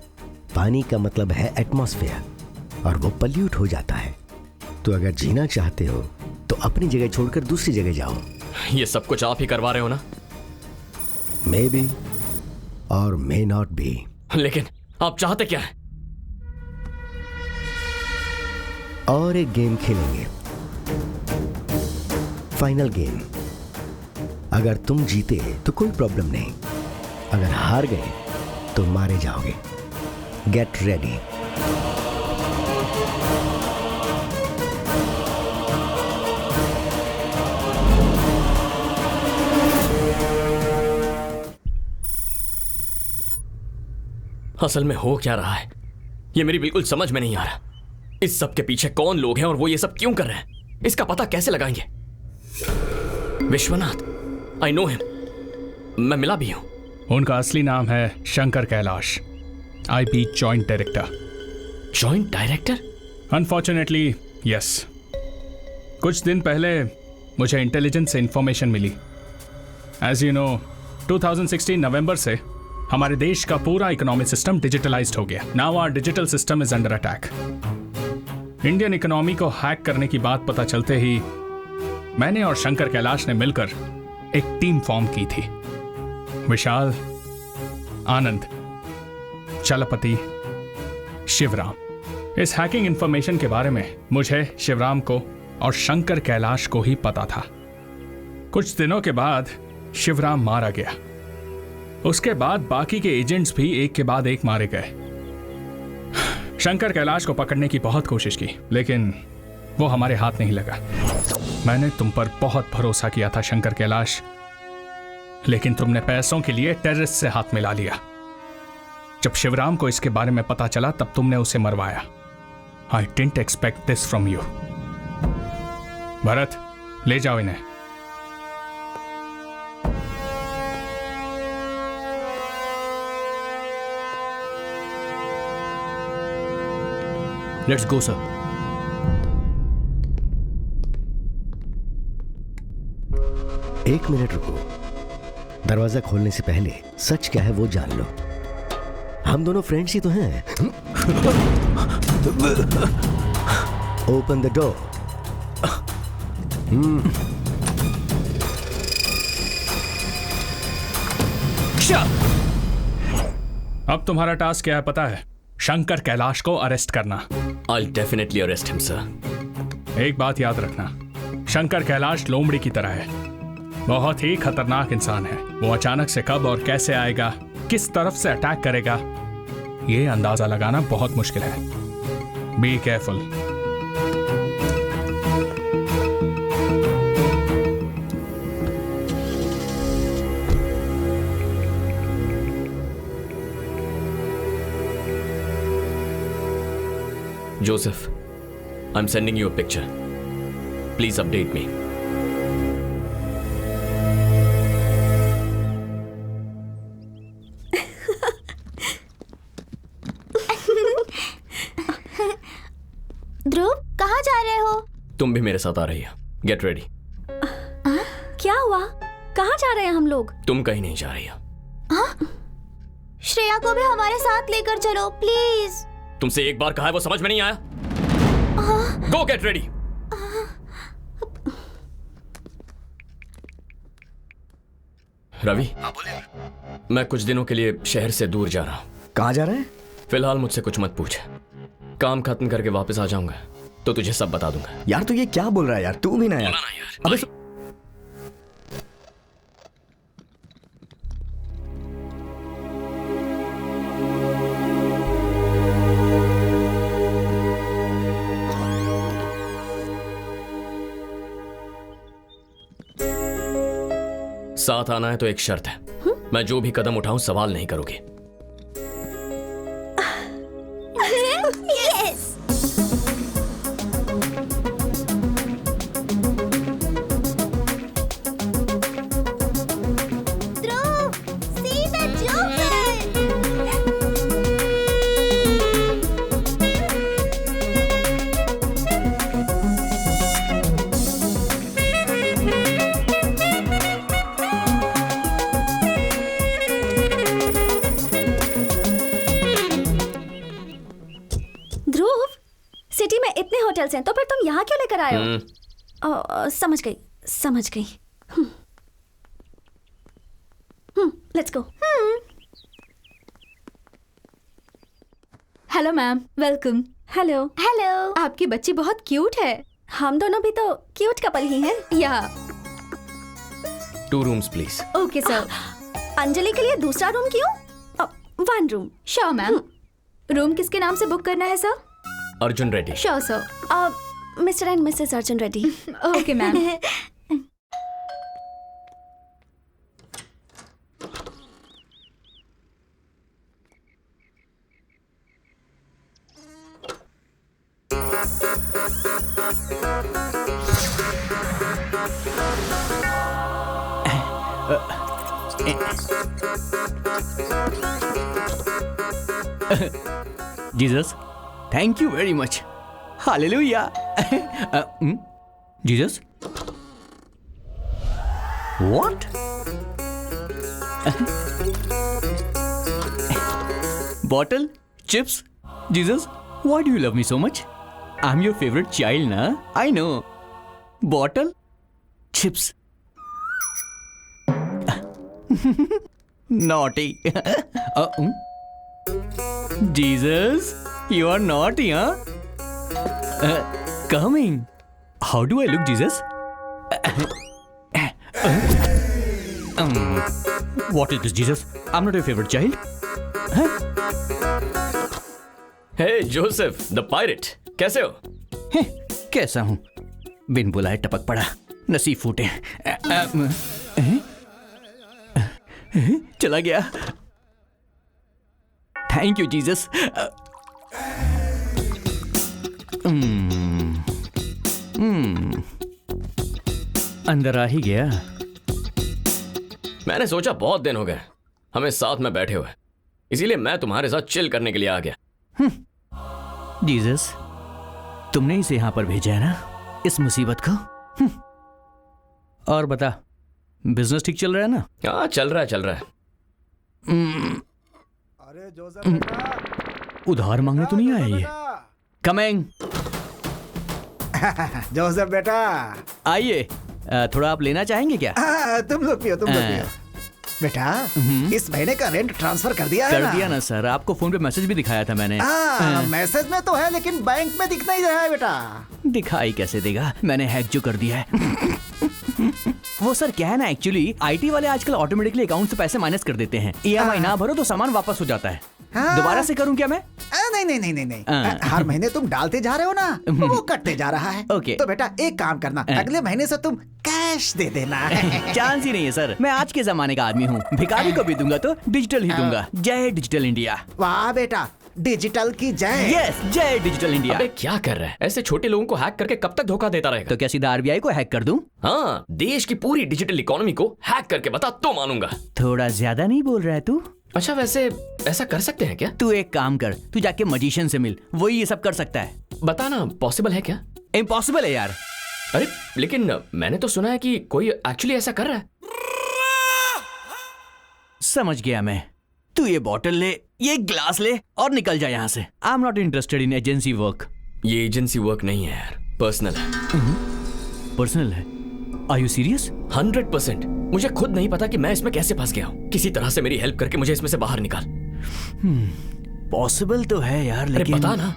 पानी का मतलब है एटमॉस्फेयर और वो पल्यूट हो जाता है। तो अगर जीना चाहते हो तो अपनी जगह छोड़कर दूसरी जगह जाओ। ये सब कुछ आप ही करवा रहे हो ना? मे बी और मे नॉट बी। लेकिन आप चाहते क्या है? और एक गेम खेलेंगे, फाइनल गेम। अगर तुम जीते तो कोई प्रॉब्लम नहीं, अगर हार गए तो मारे जाओगे। Get ready. असल में हो क्या रहा है ये मेरी बिल्कुल समझ में नहीं आ रहा। इस सब के पीछे कौन लोग हैं और वो ये सब क्यों कर रहे हैं, इसका पता कैसे लगाएंगे? विश्वनाथ, आई नो हिम, मैं मिला भी हूं। उनका असली नाम है Shankar Kailash, IB joint director. Joint director? Unfortunately yes. कुछ दिन पहले मुझे इंटेलिजेंस से इंफॉर्मेशन मिली। एज यू नो 2016 नवंबर से हमारे देश का पूरा इकोनॉमिक सिस्टम डिजिटलाइज्ड हो गया। Now our digital system is under attack. Indian economy को हैक करने की बात पता चलते ही मैंने और शंकर कैलाश ने मिलकर एक टीम फॉर्म की थी। विशाल, आनंद, चलपति, शिवराम। इस हैकिंग इंफॉर्मेशन के बारे में मुझे, शिवराम को और शंकर कैलाश को ही पता था। कुछ दिनों के बाद शिवराम मारा गया। उसके बाद बाकी के एजेंट्स भी एक के बाद एक मारे गए। शंकर कैलाश को पकड़ने की बहुत कोशिश की लेकिन वो हमारे हाथ नहीं लगा। मैंने तुम पर बहुत भरोसा किया था शंकर कैलाश, लेकिन तुमने पैसों के लिए टेररिस्ट से हाथ मिला लिया। जब शिवराम को इसके बारे में पता चला तब तुमने उसे मरवाया। I didn't expect this from you. Bharat, ले जाओ इन्हें। Let's go sir. एक मिनट रुको। दरवाजा खोलने से पहले सच क्या है वो जान लो। हम दोनों फ्रेंड्स ही तो हैं। Open the door. अब तुम्हारा टास्क क्या है पता है? शंकर कैलाश को अरेस्ट करना। I'll definitely arrest him, sir. एक बात याद रखना, शंकर कैलाश लोमड़ी की तरह है। बहुत ही खतरनाक इंसान है। वो अचानक से कब और कैसे आएगा, किस तरफ से अटैक करेगा, ये अंदाजा लगाना बहुत मुश्किल है। Be careful. Joseph, I'm sending you a picture. Please update me. ध्रुव, कहाँ जा रहे हो? तुम भी मेरे साथ आ रही हो। Get ready. क्या हुआ? कहाँ जा रहे हैं हम लोग? तुम कहीं नहीं जा रही हो। श्रेया को भी हमारे साथ लेकर चलो प्लीज। तुमसे एक बार कहा है, वो समझ में नहीं आया? Go get ready. रवि, मैं कुछ दिनों के लिए शहर से दूर जा रहा हूँ। कहाँ जा रहे हैं? फिलहाल मुझसे कुछ मत पूछ। काम खत्म करके वापस आ जाऊंगा तो तुझे सब बता दूंगा। यार तू ये क्या बोल रहा है यार? तू भी ना यार। अबे साथ आना है तो एक शर्त है, मैं जो भी कदम उठाऊं सवाल नहीं करोगे। Yes. Dhruv, see the Joker. Dhruv, city में इतने होटल्स हैं तो फिर तुम यहाँ क्यों लेकर आए हो? समझ गई, समझ गई। Let's go. Hello ma'am, welcome. Hello. Hello. आपकी बच्ची बहुत क्यूट है। हम दोनों भी तो क्यूट कपल ही हैं। या 2 rooms please. Okay sir. Anjali के लिए दूसरा रूम क्यों? 1 रूम। Sure ma'am. रूम किसके नाम से बुक करना है sir? Arjun Reddy. Sure sir. Mister and Mrs Arjun Reddy. Okay ma'am. Jesus, thank you very much. Hallelujah. Jesus, what? Bottle, chips. Jesus, why do you love me so much? I am your favourite child ना? I know. Bottle, chips. Naughty. Jesus, you are naughty, huh? Coming. How do I look, Jesus? What is this, Jesus? I'm not your favorite child. Huh? Hey, Joseph, the pirate. कैसे हो? कैसा हूँ? बिन बुलाए टपक पड़ा, नसीब फूटे। चला गया। Thank you Jesus. अंदर आ ही गया। मैंने सोचा बहुत दिन हो गए हमें साथ में बैठे हुए, इसीलिए मैं तुम्हारे साथ चिल करने के लिए आ गया। जीसस, तुमने इसे यहां पर भेजा है ना, इस मुसीबत को। और बता, बिजनेस ठीक चल रहा है ना? हाँ, चल रहा है। अरे जोसेफ बेटा, उधार मांगने तो नहीं आया ये? कमिंग। जोसेफ बेटा, आइए। थोड़ा आप लेना चाहेंगे क्या? तुम लोग पियो, तुम लोग पियो। बेटा, इस महीने का रेंट ट्रांसफर कर दिया है ना? कर दिया ना सर, आपको फोन पे मैसेज भी दिखाया था मैंने। मैसेज में तो है लेकिन बैंक में दिख नहीं रहा है बेटा। दिखाई कैसे देगा, मैंने हैक जो कर दिया है। वो सर क्या है ना, एक्चुअली आईटी वाले आजकल ऑटोमेटिकली अकाउंट से पैसे माइनस कर देते हैं। ईएमआई ना भरो तो सामान वापस हो जाता है। दोबारा से करूं क्या मैं? नहीं। हर महीने तुम डालते जा रहे हो ना, वो कटते जा रहा है। ओके। तो बेटा एक काम करना, अगले महीने से तुम कैश दे देना। चांस ही नहीं है सर, मैं आज के जमाने का आदमी हूँ। भिखारी को भी दूंगा तो डिजिटल ही दूंगा। जय डिजिटल इंडिया। वाह बेटा, डिजिटल की जय। यस, जय डिजिटल इंडिया। अबे क्या कर रहा है? ऐसे छोटे लोगों को हैक करके कब तक धोखा देता रहेगा? तो क्या सीधा आरबीआई को हैक कर दूं? हाँ, देश की पूरी डिजिटल इकोनॉमी को हैक करके बता तो मानूंगा। थोड़ा ज्यादा नहीं बोल रहा है तू? अच्छा, वैसे ऐसा कर सकते हैं क्या? तू एक काम कर, तू जाके मजिशियन से मिल, वही ये सब कर सकता है। बताना, पॉसिबल है क्या? इम्पॉसिबल है यार। अरे लेकिन मैंने तो सुना है कि कोई एक्चुअली ऐसा कर रहा है। समझ गया मैं। तू ये बॉटल ले, ये ग्लास ले और निकल जा यहाँ से। I am not interested in agency work. ये एजेंसी वर्क नहीं है यार, पर्सनल है। पर्सनल है? Are you serious? 100%। मुझे खुद नहीं पता कि मैं इसमें कैसे फंस गया हूँ। किसी तरह से मेरी हेल्प करके मुझे इसमें से बाहर निकाल। पॉसिबल तो है यार, लेकिन बता ना।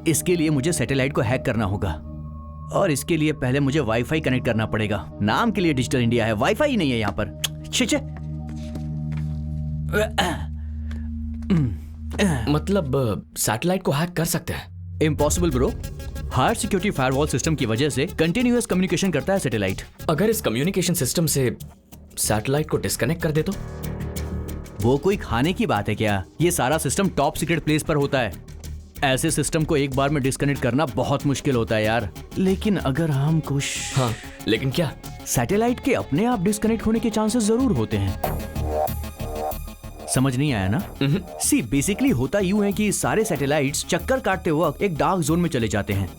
इसके लिए मुझे सैटेलाइट को हैक करना होगा, और इसके लिए पहले मुझे वाईफाई कनेक्ट करना पड़ेगा। नाम के लिए डिजिटल इंडिया है, वाईफाई ही नहीं है यहाँ पर। छे। मतलब सैटेलाइट को हैक कर सकते हैं? Impossible bro. Higher security firewall system की वजह से कंटिन्यूअस कम्युनिकेशन करता है सैटेलाइट। अगर इस कम्युनिकेशन सिस्टम से सैटेलाइट को डिस्कनेक्ट कर दे तो? वो कोई खाने की बात है क्या? ये सारा सिस्टम टॉप सीक्रेट प्लेस पर होता है। ऐसे सिस्टम को एक बार में डिस्कनेक्ट करना बहुत मुश्किल होता है यार। लेकिन अगर हम कुछ... हाँ, लेकिन क्या? सैटेलाइट के अपने आप डिस्कनेक्ट होने के चांसेस जरूर होते हैं। समझ नहीं आया ना? सी बेसिकली होता यूं है कि सारे सैटेलाइट्स चक्कर काटते वक्त एक डार्क जोन में चले जाते हैं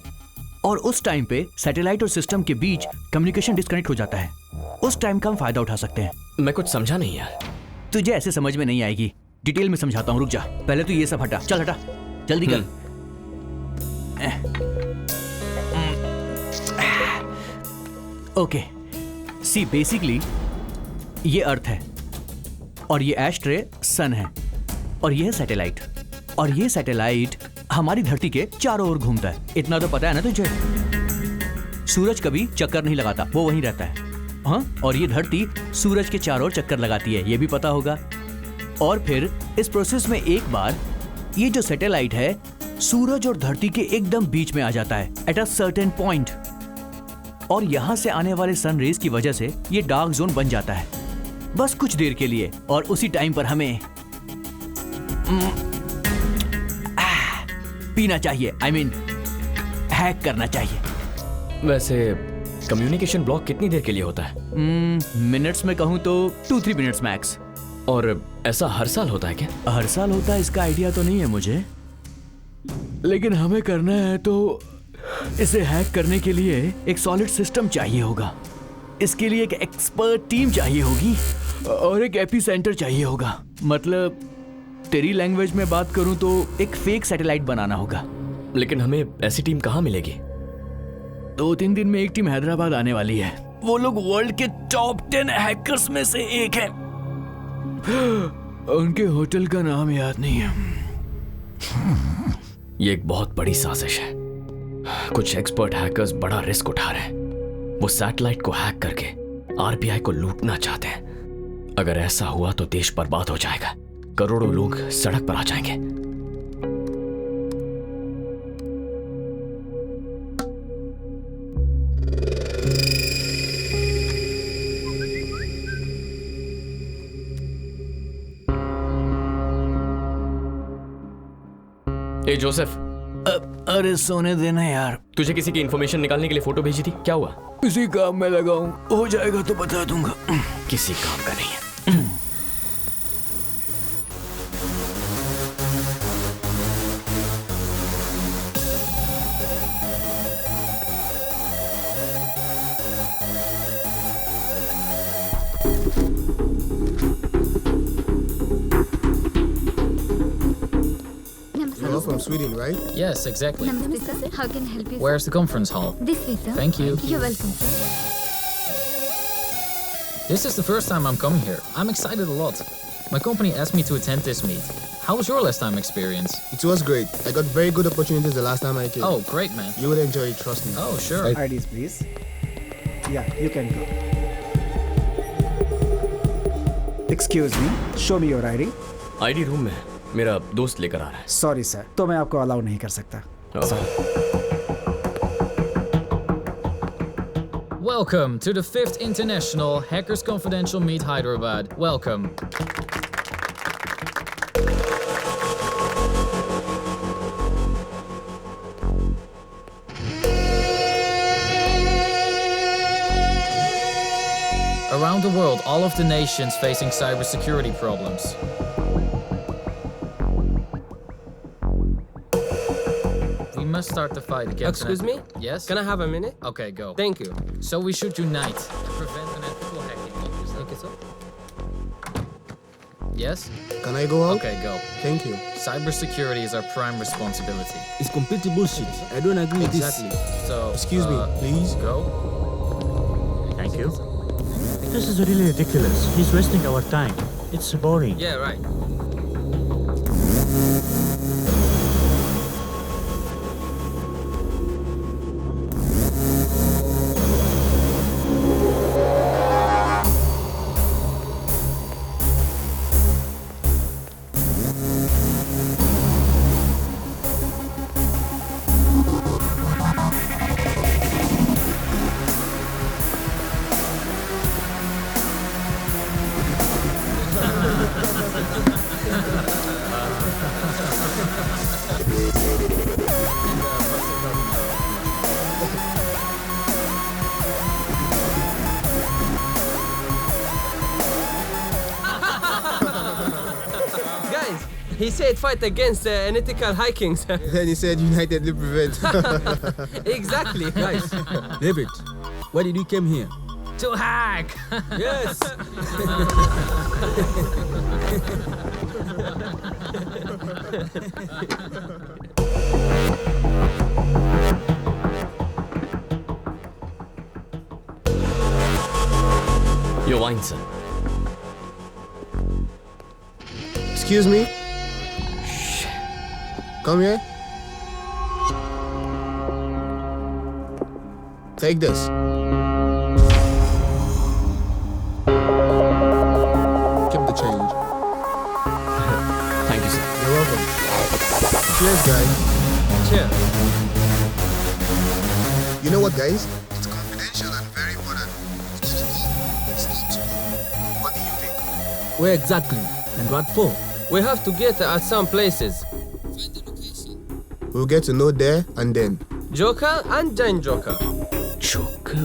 और उस टाइम पे सैटेलाइट और सिस्टम के बीच कम्युनिकेशन डिस्कनेक्ट हो जाता है। उस टाइम का हम फायदा उठा सकते हैं। मैं कुछ समझा नहीं यार। तुझे ऐसे समझ में नहीं आएगी, डिटेल में समझाता हूँ, रुक जा। पहले तो ये सब हटा, चल हटा, जल्दी कर। ओके, सी बेसिकली ये अर्थ है और ये एस्ट्रे सन है और ये है सैटेलाइट, और ये सैटेलाइट हमारी धरती के चारों ओर घूमता है। इतना तो पता है ना तुझे? सूरज कभी चक्कर नहीं लगाता, वो वहीं रहता है। हाँ, और ये धरती सूरज के चारों ओर चक्कर लगाती है, ये भी पता होगा। और फिर इस प्रोसेस में एक बार ये जो सैटेलाइट है सूरज और धरती के एकदम बीच में आ जाता है एट अ सर्टेन पॉइंट, और यहां से आने वाले सन रेज की वजह से ये डार्क जोन बन जाता है बस कुछ देर के लिए, और उसी टाइम पर हमें पीना चाहिए, आई मीन हैक करना चाहिए। वैसे कम्युनिकेशन ब्लॉक कितनी देर के लिए होता है? मिनट्स में कहूं तो 2-3 मिनट्स मैक्स। और ऐसा हर साल होता है क्या? हर साल होता है इसका आइडिया तो नहीं है मुझे, लेकिन हमें करना है तो इसे हैक करने के लिए एक सॉलिड सिस्टम चाहिए होगा। इसके लिए एक एक्सपर्ट टीम चाहिए होगी और एक एपी सेंटर चाहिए होगा। मतलब तेरी लैंग्वेज में बात करूं तो एक फेक सैटेलाइट बनाना होगा। लेकिन हमें ऐसी टीम कहां मिलेगी? 2-3 दिन में एक टीम हैदराबाद आने वाली है। वो लोग वर्ल्ड के टॉप 10 हैकर्स में से एक है। उनके होटल का नाम याद नहीं है। ये एक बहुत बड़ी साजिश है। कुछ एक्सपर्ट हैकर्स बड़ा रिस्क उठा रहे हैं। वो सैटेलाइट को हैक करके आरबीआई को लूटना चाहते हैं। अगर ऐसा हुआ तो देश बर्बाद हो जाएगा, करोड़ों लोग सड़क पर आ जाएंगे। ए जोसेफ, अरे सोने देना यार। तुझे किसी की इंफॉर्मेशन निकालने के लिए फोटो भेजी थी, क्या हुआ? किसी काम में लगा हूं, हो जाएगा तो बता दूंगा। किसी काम का नहीं है। You're from Sweden, right? Yes, exactly. Namaste, sir. How can I help you? Where's the conference hall? This way, sir. Thank you. You're welcome, sir. This is the first time I'm coming here. I'm excited a lot. My company asked me to attend this meet. How was your last time experience? It was great. I got very good opportunities the last time I came. Oh, great, man. You would enjoy it, trust me. Oh, sure. IDs, please. Yeah, you can go. Excuse me, show me your ID. ID room में मेरा दोस्त लेकर आ रहा है। Sorry sir, तो मैं आपको allow नहीं कर सकता। Welcome to the 5th International Hackers Confidential Meet Hyderabad. Welcome. Around the world, all of the nations facing cybersecurity problems. We must start the fight against... Excuse me? Yes? Can I have a minute? Okay, go. Thank you. So we should unite and prevent unethical hacking. Thank you, sir. Yes? Can I go out? Okay, go. Thank you. Cybersecurity is our prime responsibility. It's completely bullshit. I don't agree with this. Exactly. So, Excuse me, please. Go. Thank you. This is really ridiculous. He's wasting our time. It's boring. Yeah, right. He said fight against unethical hikings. Then he said United will prevent. Exactly. Guys, David, why did you come here? To hack. Yes. Your wine, sir. Excuse me? Come here. Take this. Keep the change. Thank you, sir. You're welcome. Cheers, guys. Cheers. You know what, guys? It's confidential and very important. What do you think? Where exactly? And what for? We have to get at some places. We'll get to know there and then. Joker and Jane Joker. Joker?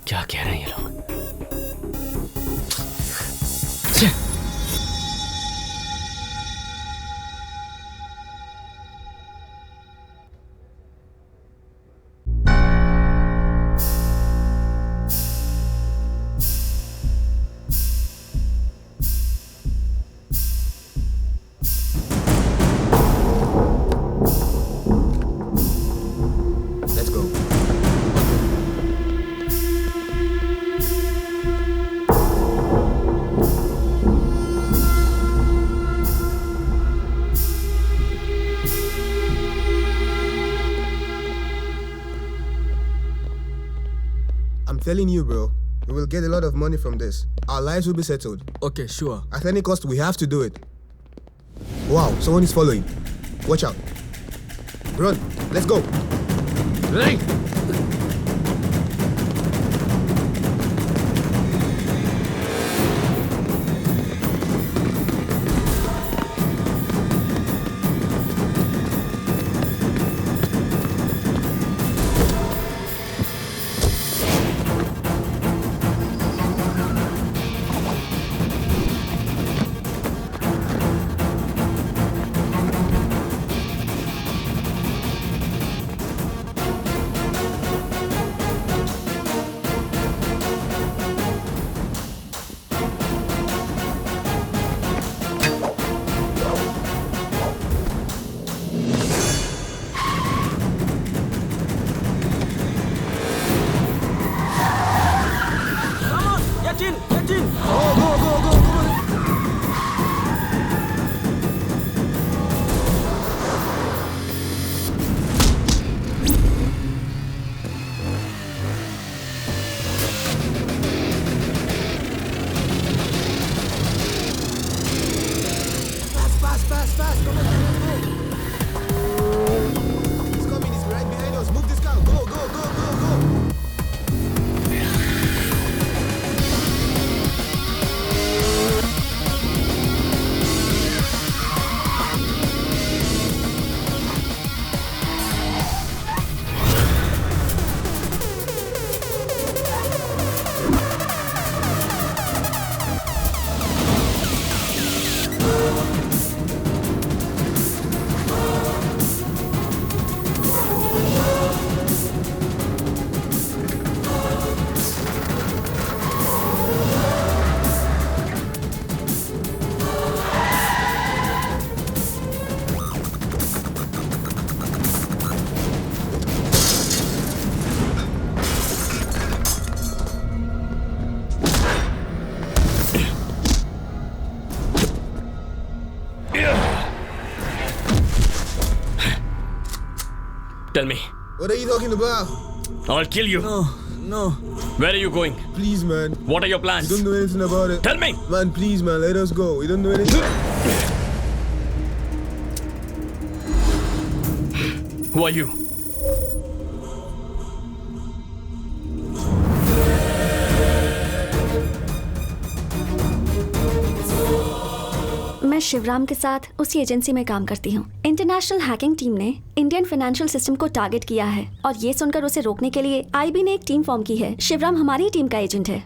क्या कह रहे हैं ये लोग? Let's go. I'm telling you, bro, we will get a lot of money from this. Our lives will be settled. Okay, sure. At any cost, we have to do it. Wow, someone is following. Watch out. Run, let's go. Right. Fast, come on, let's go. He's coming, he's right behind us. Move this car, go. Tell me. What are you talking about? I'll kill you. No. Where are you going? Please, man. What are your plans? We don't know anything about it. Tell me. Man, please, man, let us go. We don't know anything. Who are you? मैं शिवराम के साथ उसी agency में काम करती हूँ। International hacking team ने Indian financial system को टारगेट किया है और ये सुनकर उसे रोकने के लिए आईबी ने एक टीम फॉर्म की है। शिवराम हमारी टीम का एजेंट है।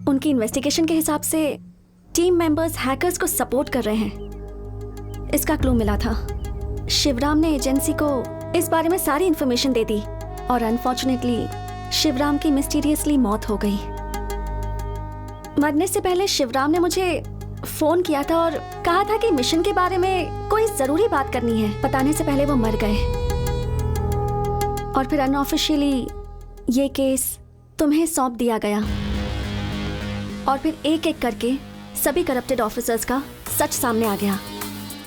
उनकी इन्वेस्टिगेशन के हिसाब से टीम मेंबर्स हैकर्स को सपोर्ट कर रहे हैं। इसका क्लू मिला था। शिवराम ने एजेंसी को इस बारे में सारी इन्फॉर्मेशन दे दी और अनफॉर्चुनेटली शिवराम की मिस्टीरियसली मौत हो गई। मरने से पहले शिवराम ने मुझे फोन किया था और कहा था कि मिशन के बारे में कोई जरूरी बात करनी है। बताने से पहले वो मर गए और फिर अनऑफिशियली ये केस तुम्हें सौंप दिया गया और फिर एक एक करके सभी करप्टेड ऑफिसर्स का सच सामने आ गया।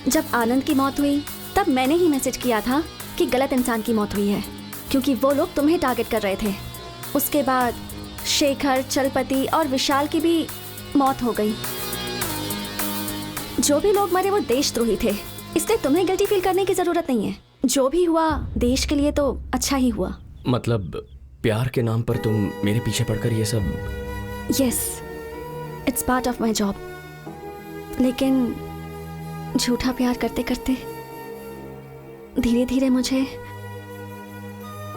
जब आनंद की मौत हुई तब मैंने ही मैसेज किया था कि गलत इंसान की मौत हुई है, क्योंकि वो लोग तुम्हें टारगेट कर रहे थे। उसके बाद शेखर, चलपति और विशाल की भी मौत हो गई। जो भी लोग मरे वो देशद्रोही थे, इसलिए तुम्हें गिल्टी फील करने की जरूरत नहीं है। जो भी हुआ देश के लिए तो अच्छा ही हुआ। मतलब प्यार के नाम पर तुम मेरे पीछे पड़कर ये सब? Yes, it's part of my job. लेकिन झूठा प्यार करते करते धीरे धीरे मुझे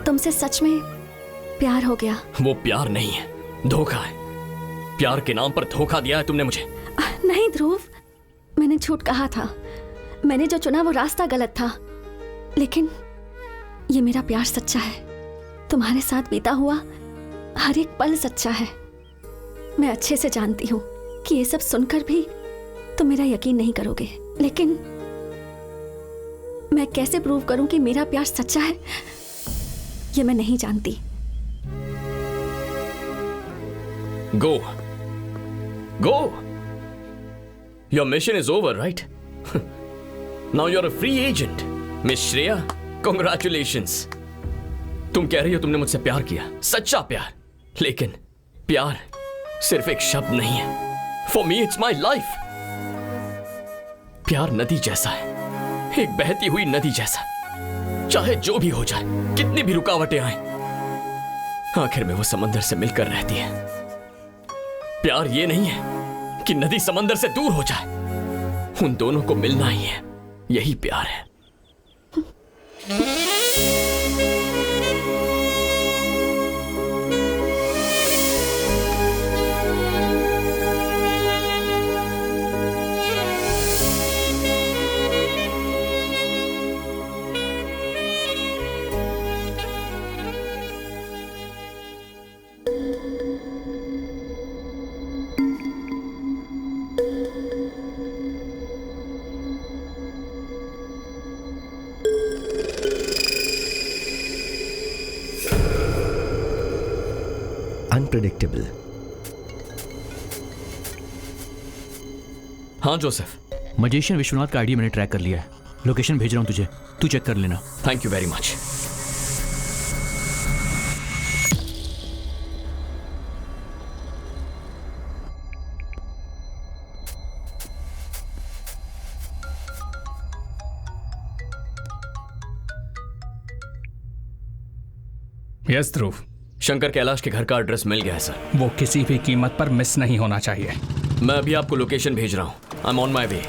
तुमसे सच में प्यार हो गया। वो प्यार नहीं है, धोखा है। प्यार के नाम पर धोखा दिया है तुमने मुझे। नहीं ध्रुव, मैंने झूठ कहा था। मैंने जो चुना वो रास्ता गलत था, लेकिन ये मेरा प्यार सच्चा है। तुम्हारे साथ बीता हुआ हर एक पल सच्चा है। मैं अच्छे से जानती हूँ कि ये सब सुनकर भी तुम मेरा यकीन नहीं करोगे, लेकिन मैं कैसे प्रूव करूं कि मेरा प्यार सच्चा है ये मैं नहीं जानती। Go. Go. Your mission is over, right? Now you're a free agent. Miss Shreya, congratulations. तुम कह रही हो तुमने मुझसे प्यार किया, सच्चा प्यार। लेकिन प्यार सिर्फ एक शब्द नहीं है। For me, it's my life. प्यार नदी जैसा है, एक बहती हुई नदी जैसा। चाहे जो भी हो जाए, कितनी भी रुकावटें आए, आखिर में वो समंदर से मिलकर रहती है। प्यार ये नहीं है कि नदी समंदर से दूर हो जाए, उन दोनों को मिलना ही है, यही प्यार है। अनप्रेडिक्टेबल। हाँ जोसेफ, मजिशियन विश्वनाथ का आईडी मैंने ट्रैक कर लिया है। लोकेशन भेज रहा हूं तुझे, तू चेक कर लेना। Thank you very much. Yes Dhruv, Shankar Kailash के घर का एड्रेस मिल गया है सर। वो किसी भी कीमत पर मिस नहीं होना चाहिए। मैं अभी आपको लोकेशन भेज रहा हूं। आई एम ऑन माई वे।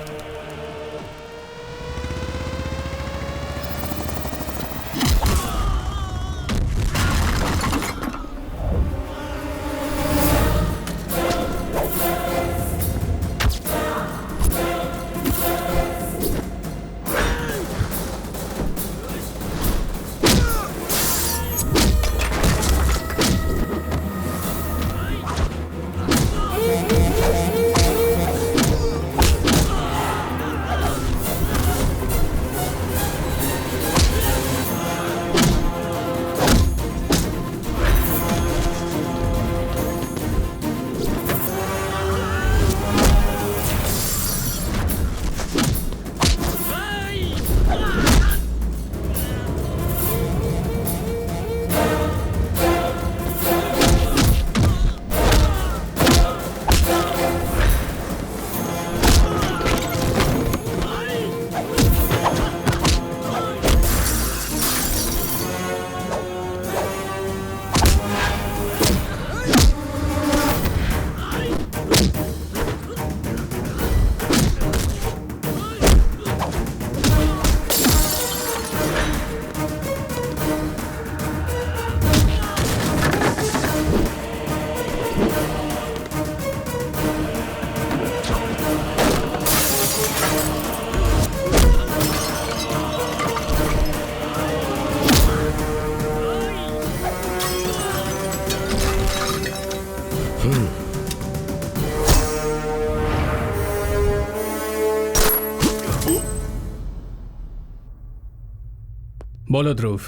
बोलो ध्रुव।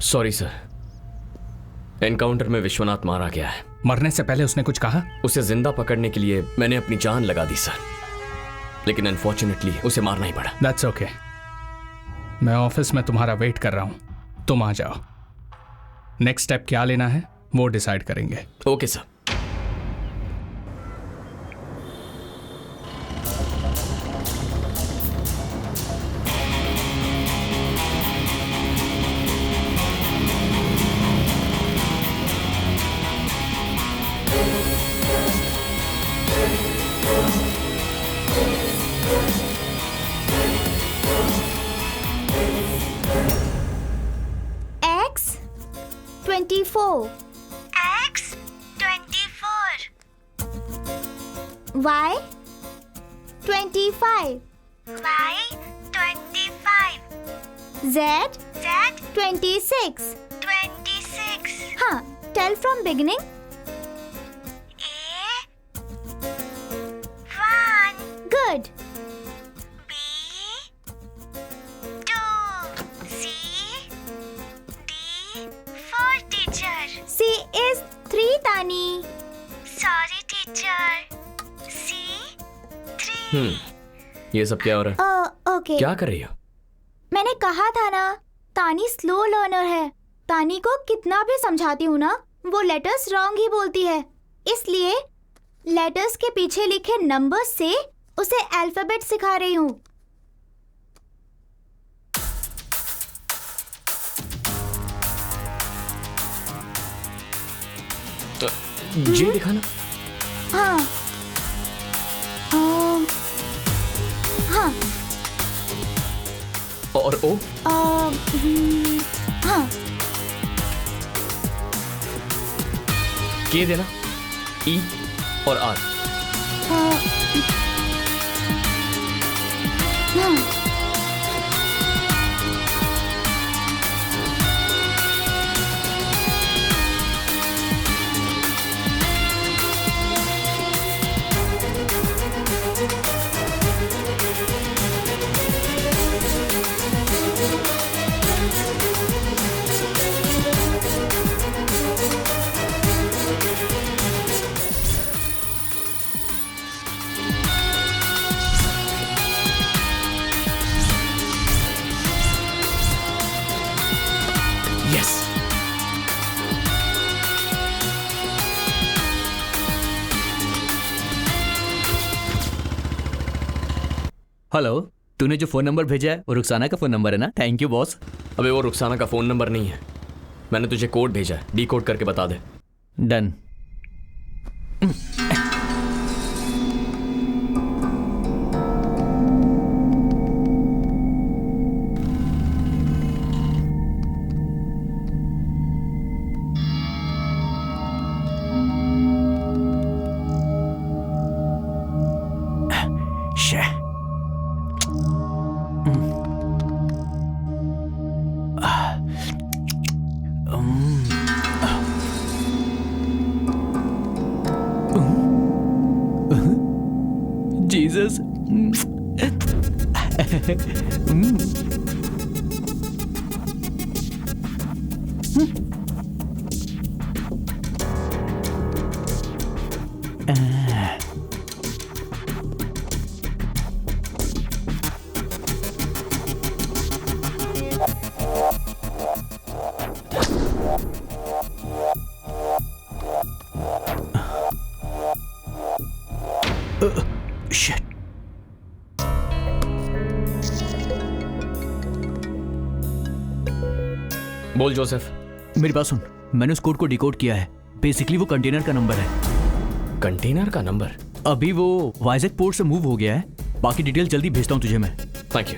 सॉरी सर, एनकाउंटर में विश्वनाथ मारा गया है। मरने से पहले उसने कुछ कहा? उसे जिंदा पकड़ने के लिए मैंने अपनी जान लगा दी सर, लेकिन अनफॉर्चुनेटली उसे मारना ही पड़ा। That's okay. मैं ऑफिस में तुम्हारा वेट कर रहा हूं, तुम आ जाओ। नेक्स्ट स्टेप क्या लेना है वो डिसाइड करेंगे। Okay sir. X24 Y25 Z26 हाँ, tell from beginning. Good. C is 3, Tani. Sorry, teacher. C 3. ये सब क्या हो रहा है? Okay. क्या कर रही हो? मैंने कहा था ना, तानी स्लो लर्नर है। तानी को कितना भी समझाती हूँ ना, वो लेटर्स रॉन्ग ही बोलती है। इसलिए लेटर्स के पीछे लिखे नंबर्स से उसे अल्फाबेट सिखा रही हूँ। जी दिखाना। हाँ हाँ। और ओ? हाँ। के देना, ई और आर। हाँ। हेलो, तूने जो फोन नंबर भेजा है वो रुखसाना का फोन नंबर है ना? Thank you boss. अबे वो रुखसाना का फोन नंबर नहीं है, मैंने तुझे कोड भेजा है, डीकोड करके बता दे। डन। Jesus. Shit. बोल जोसेफ। मेरी बात सुन, मैंने उस कोड को डिकोड किया है। बेसिकली वो कंटेनर का नंबर है। कंटेनर का नंबर? अभी वो वाइजैक पोर्ट से मूव हो गया है। बाकी डिटेल जल्दी भेजता हूँ तुझे मैं। Thank you.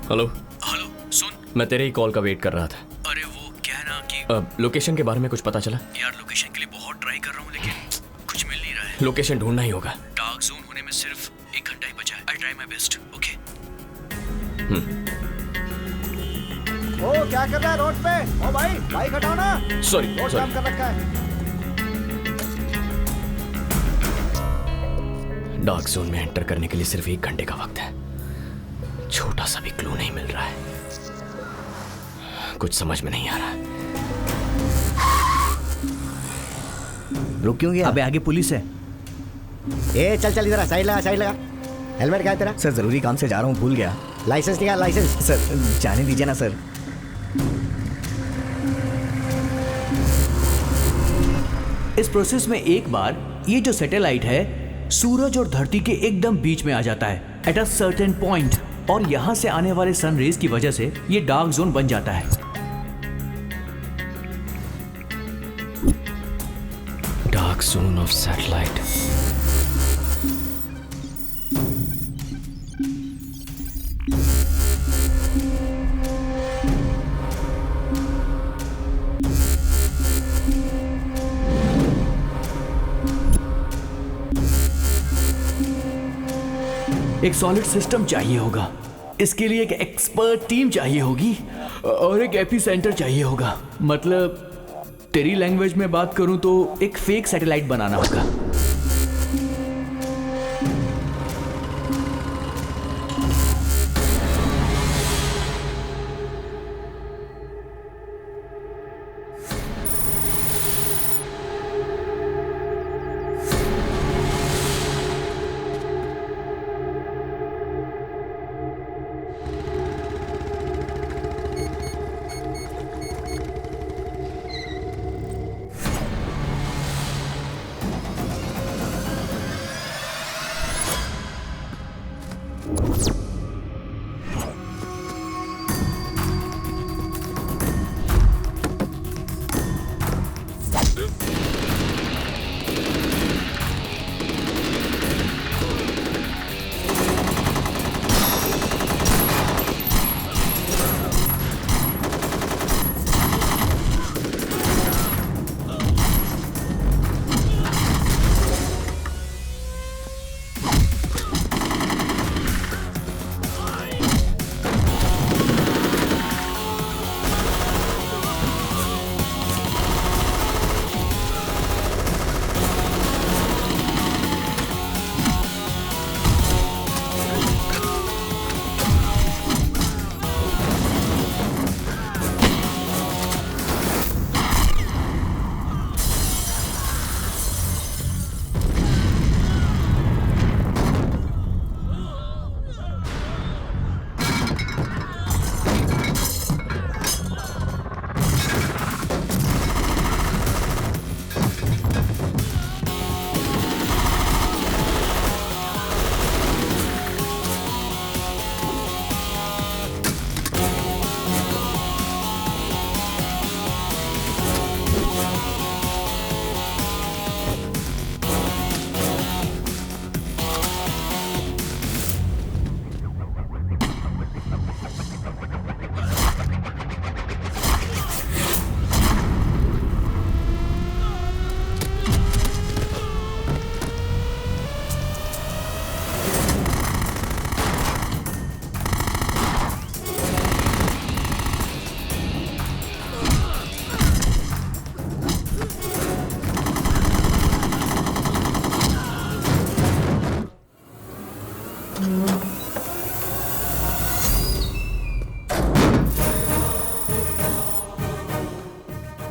हेलो हेलो, सुन, मैं तेरे ही कॉल का वेट कर रहा था। अरे वो क्या है ना कि लोकेशन के बारे में कुछ पता चला? यार लोकेशन के लिए बहुत ट्राई कर रहा हूँ लेकिन कुछ मिल नहीं रहा है। लोकेशन ढूंढना ही होगा। डार्क जोन होने में सिर्फ 1 घंटा ही बचा है। I try my best. Okay. ओ क्या कर रहा है रोड पे? ओ भाई बाइक हटाओ ना। सॉरी रोड जाम कर रखा है। डार्क जोन में एंटर करने के लिए सिर्फ 1 घंटे का वक्त है। छोटा सा भी क्लू नहीं मिल रहा है। कुछ समझ में नहीं आ रहा। रुक क्यों गया? अबे आगे पुलिस है। ए चल चल इधर साइड लगा। हेलमेट क्या है तेरा? सर जरूरी काम से जा रहा हूँ, भूल गया। लाइसेंस निकाल लाइसेंस। सर जाने दीजिए ना सर। इस प्रोसेस में एक बार ये जो सैटेलाइट है सूरज और धरती के एकदम बीच में आ जाता है एट अ सर्टेन पॉइंट, और यहां से आने वाले सन रेज की वजह से ये डार्क जोन बन जाता है। Dark zone of satellite. एक सॉलिड सिस्टम चाहिए होगा, इसके लिए एक एक्सपर्ट टीम चाहिए होगी और एक एपी सेंटर चाहिए होगा। मतलब तेरी लैंग्वेज में बात करूं तो एक फेक सैटेलाइट बनाना होगा।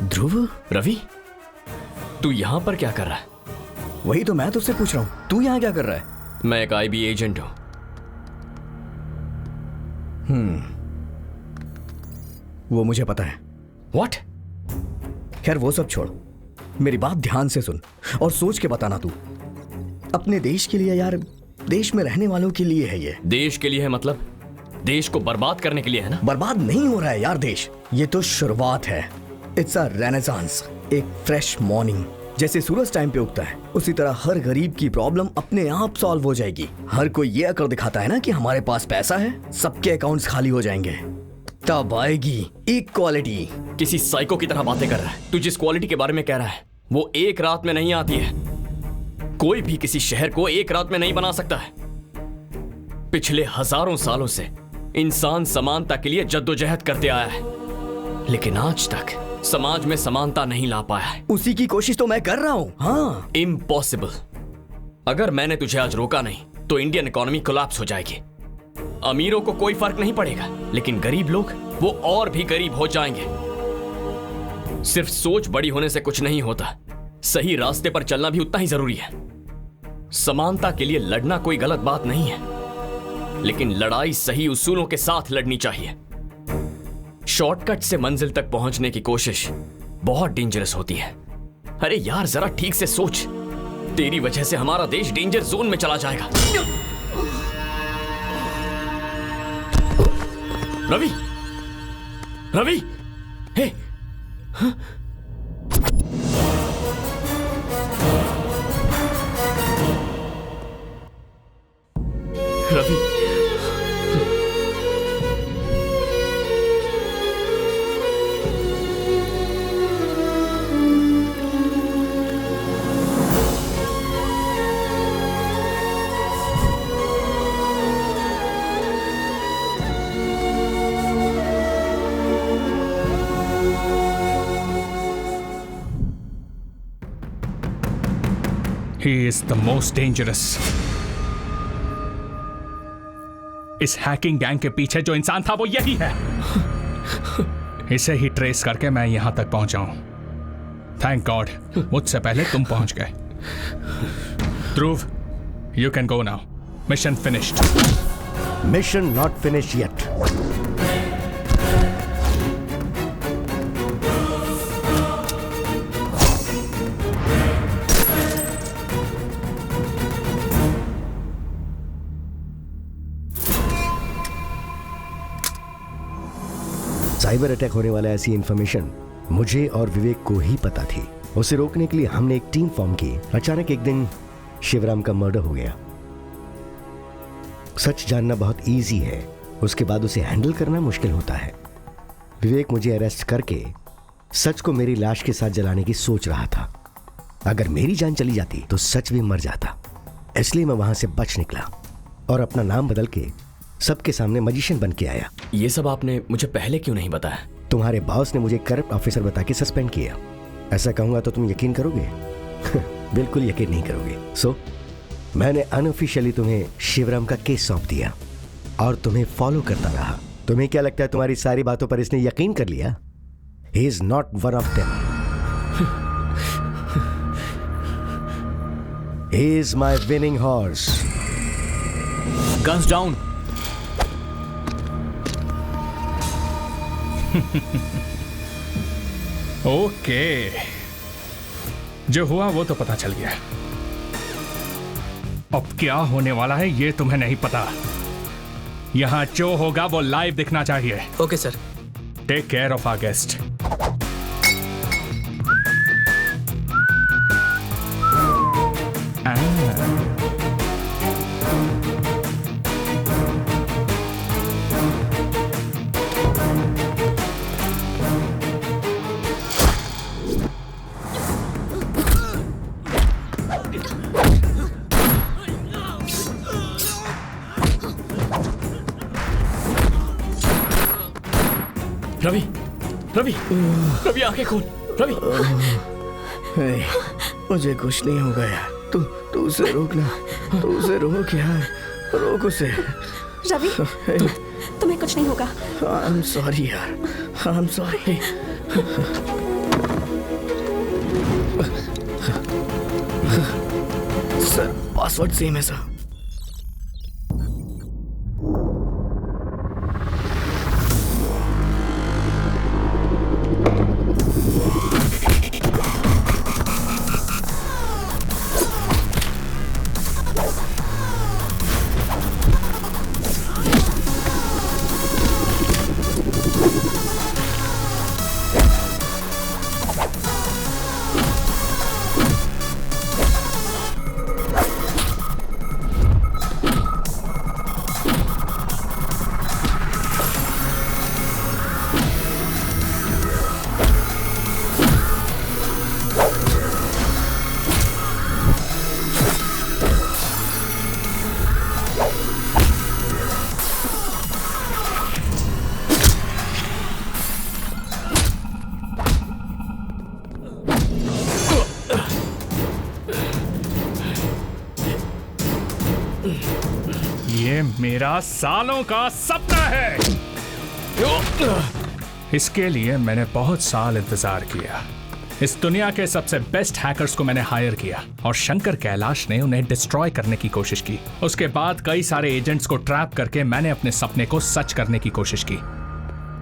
ध्रुव, रवि, तू यहां पर क्या कर रहा है? वही तो मैं तुझसे पूछ रहा हूं, तू यहां क्या कर रहा है? मैं एक आईबी एजेंट हूं। वो मुझे पता है। What? खैर वो सब छोड़, मेरी बात ध्यान से सुन और सोच के बताना। तू अपने देश के लिए यार, देश में रहने वालों के लिए है ये। देश के लिए है मतलब देश को बर्बाद करने के लिए है ना? बर्बाद नहीं हो रहा है यार देश, ये तो शुरुआत है। इट्स अ रेनेसांस, एक फ्रेश मॉर्निंग। जैसे सूरज टाइम पे उगता है उसी तरह हर गरीब की प्रॉब्लम अपने आप सॉल्व हो जाएगी। हर कोई ये अकड़ दिखाता है ना कि हमारे पास पैसा है, सबके अकाउंट्स खाली हो जाएंगे, तब आएगी इक्वालिटी। किसी साइको की तरह बातें कर रहा है। तू जिस क्वालिटी के बारे में कह रहा है वो एक रात में नहीं आती है। कोई भी किसी शहर को एक रात में नहीं बना सकता है। पिछले हजारों सालों से इंसान समानता के लिए जद्दोजहद करते आया है। लेकिन आज तक समाज में समानता नहीं ला पाया है। उसी की कोशिश तो मैं कर रहा हूँ। हाँ, इम्पॉसिबल। अगर मैंने तुझे आज रोका नहीं तो इंडियन इकोनॉमी कोलैप्स हो जाएगी। अमीरों को कोई फर्क नहीं पड़ेगा, लेकिन गरीब लोग वो और भी गरीब हो जाएंगे। सिर्फ सोच बड़ी होने से कुछ नहीं होता, सही रास्ते पर चलना भी उतना ही जरूरी है। समानता के लिए लड़ना कोई गलत बात नहीं है, लेकिन लड़ाई सही उसूलों के साथ लड़नी चाहिए। शॉर्टकट से मंजिल तक पहुंचने की कोशिश बहुत डेंजरस होती है। अरे यार, जरा ठीक से सोच, तेरी वजह से हमारा देश डेंजर जोन में चला जाएगा। रवि, रवि, हे, हाँ? Ravi, He is the most dangerous. इस हैकिंग गैंग के पीछे जो इंसान था वो यही है। इसे ही ट्रेस करके मैं यहां तक पहुंचा हूं। थैंक गॉड मुझसे पहले तुम पहुंच गए। Dhruv, you can go now. Mission finished. Mission not finish yet. Cyber attack होने वाला ऐसी इंफॉर्मेशन मुझे और विवेक को ही पता थी। उसे रोकने के लिए हमने एक टीम फॉर्म की। अचानक एक दिन शिवराम का मर्डर हो गया। सच जानना बहुत इजी है, उसके बाद उसे हैंडल करना मुश्किल होता है। विवेक मुझे अरेस्ट करके सच को मेरी लाश के साथ जलाने की सोच रहा था। अगर मेरी जान चली जाती तो सच भी मर जाता, इसलिए मैं वहां से बच निकला और अपना नाम बदल के सबके सामने मैजिशियन बन के आया। ये सब आपने मुझे पहले क्यों नहीं बताया? तुम्हारे बॉस ने मुझे करप्ट ऑफिसर बता के सस्पेंड किया। ऐसा कहूंगा तो तुम यकीन करोगे? बिल्कुल यकीन नहीं करोगे। सो मैंने अनऑफिशियली तुम्हें शिवराम का केस सौंप दिया और तुम्हें फॉलो करता रहा। तुम्हें क्या लगता है तुम्हारी सारी बातों पर इसने यकीन कर लिया? He is not one of them. He is my winning horse. Guns down. Okay, जो हुआ वो तो पता चल गया। अब क्या होने वाला है ये तुम्हें नहीं पता। यहां जो होगा वो लाइव दिखना चाहिए। Okay sir. Take care of our guest. Ravi, Ravi, Ravi आंखें खोल। रवि, मुझे कुछ नहीं होगा यार। तू उसे रोकना, तू उसे रोक यार, रोक उसे। रवि, तुम्हें कुछ नहीं होगा। आई एम सॉरी यार, I am sorry. Sir, password same है सर। ये मेरा सालों का सपना है। इसके लिए मैंने बहुत साल इंतजार किया। इस दुनिया के सबसे बेस्ट हैकर्स को मैंने हायर किया और शंकर कैलाश ने उन्हें डिस्ट्रॉय करने की कोशिश की। उसके बाद कई सारे एजेंट्स को ट्रैप करके मैंने अपने सपने को सच करने की कोशिश की,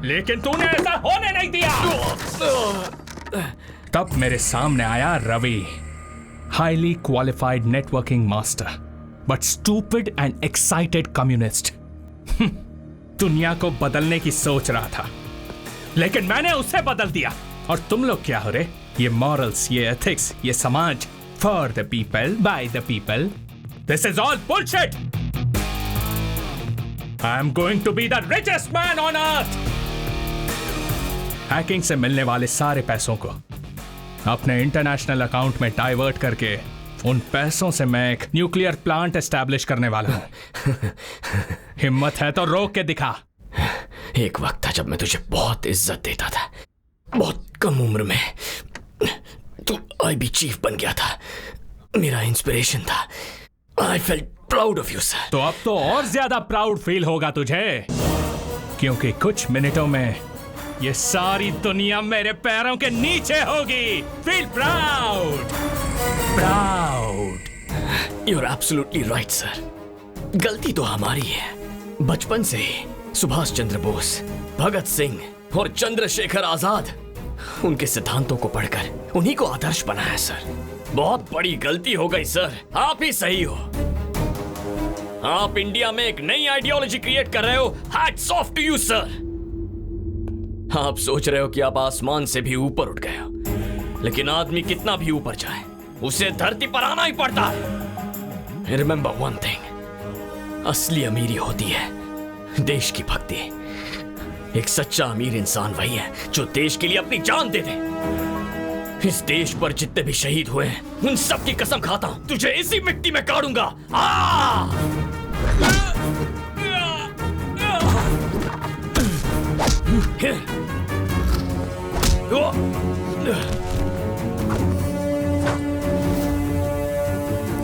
लेकिन तूने ऐसा होने नहीं दिया। तब मेरे सामने आया Ravi, highly qualified networking master but stupid and excited communist. दुनिया को बदलने की सोच रहा था, लेकिन मैंने उसे बदल दिया। और तुम लोग क्या हो रहे? ये मॉरल्स, ये एथिक्स, ये समाज, for the people by the people, this is all bullshit. I am going to be the richest man on earth. Hacking से मिलने वाले सारे पैसों को अपने इंटरनेशनल अकाउंट में डाइवर्ट करके उन पैसों से मैं एक न्यूक्लियर प्लांट एस्टैब्लिश करने वाला हूं। हिम्मत है तो रोक के दिखा। एक वक्त था जब मैं तुझे बहुत इज्जत देता था, बहुत कम उम्र में तू आईबी चीफ बन गया था, मेरा इंस्पिरेशन था। I felt proud of you sir. तो अब तो और ज्यादा प्राउड फील होगा तुझे, क्योंकि कुछ मिनटों में ये सारी दुनिया मेरे पैरों के नीचे होगी। Feel proud, proud. You are absolutely right sir. गलती तो हमारी है। बचपन से ही सुभाष चंद्र बोस, भगत सिंह और चंद्रशेखर आजाद, उनके सिद्धांतों को पढ़कर उन्हीं को आदर्श बनाया सर। बहुत बड़ी गलती हो गई सर। आप ही सही हो। आप इंडिया में एक नई आइडियोलॉजी क्रिएट कर रहे हो। Hats off to you sir. आप सोच रहे हो कि आप आसमान से भी ऊपर उठ गए हो, लेकिन आदमी कितना भी ऊपर जाए उसे धरती पर आना ही पड़ता है। रिमेंबर वन थिंग, असली अमीरी होती है देश की भक्ति। एक सच्चा अमीर इंसान वही है जो देश के लिए अपनी जान दे दे। इस देश पर जितने भी शहीद हुए हैं उन सब की कसम खाता हूं, तुझे इसी मिट्टी में गाड़ूंगा।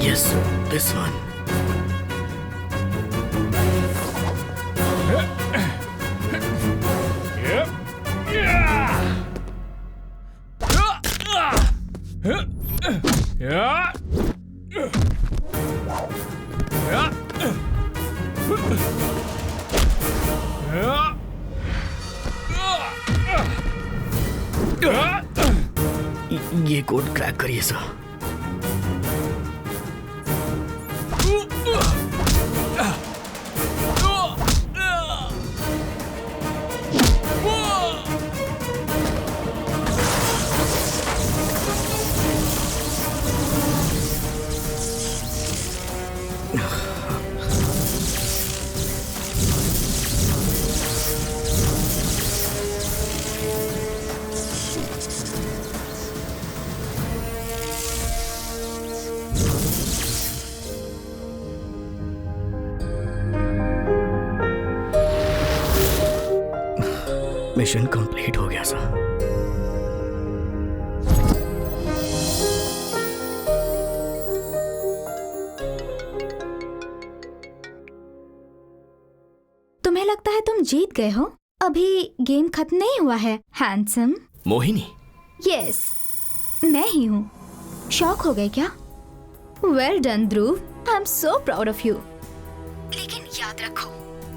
Yes, this one. ये कोड क्रैक करिए सर। मिशन कंप्लीट हो गया सर। तुम्हें लगता है तुम जीत गए हो? अभी गेम खत्म नहीं हुआ है हैंडसम। मोहिनी? यस, मैं ही हूँ। शॉक हो गए क्या? Well done Dhruv, I am so proud of you. लेकिन याद रखो,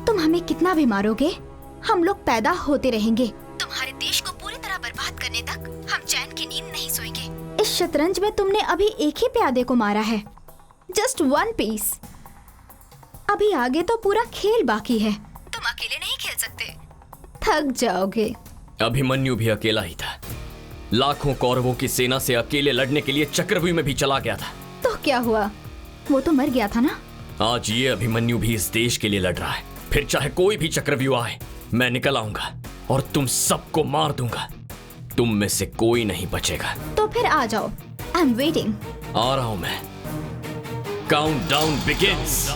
तुम हमें कितना भी मारोगे, हम लोग पैदा होते रहेंगे। तुम्हारे देश को पूरी तरह बर्बाद करने तक हम चैन की नींद नहीं सोएंगे। इस शतरंज में तुमने अभी एक ही प्यादे को मारा है, जस्ट वन पीस। अभी आगे तो पूरा खेल बाकी है। तुम अकेले नहीं खेल सकते, थक जाओगे। अभिमन्यु भी अकेला ही था। लाखों कौरवों की सेना से अकेले लड़ने के लिए चक्रव्यूह में भी चला गया था। तो क्या हुआ? वो तो मर गया था ना। आज ये अभिमन्यु भी इस देश के लिए लड़ रहा है। फिर चाहे कोई भी चक्रव्यूह आए, मैं निकल आऊंगा और तुम सबको मार दूंगा। तुम में से कोई नहीं बचेगा। तो फिर आ जाओ, आई एम वेटिंग। आ रहा हूं मैं। Countdown begins.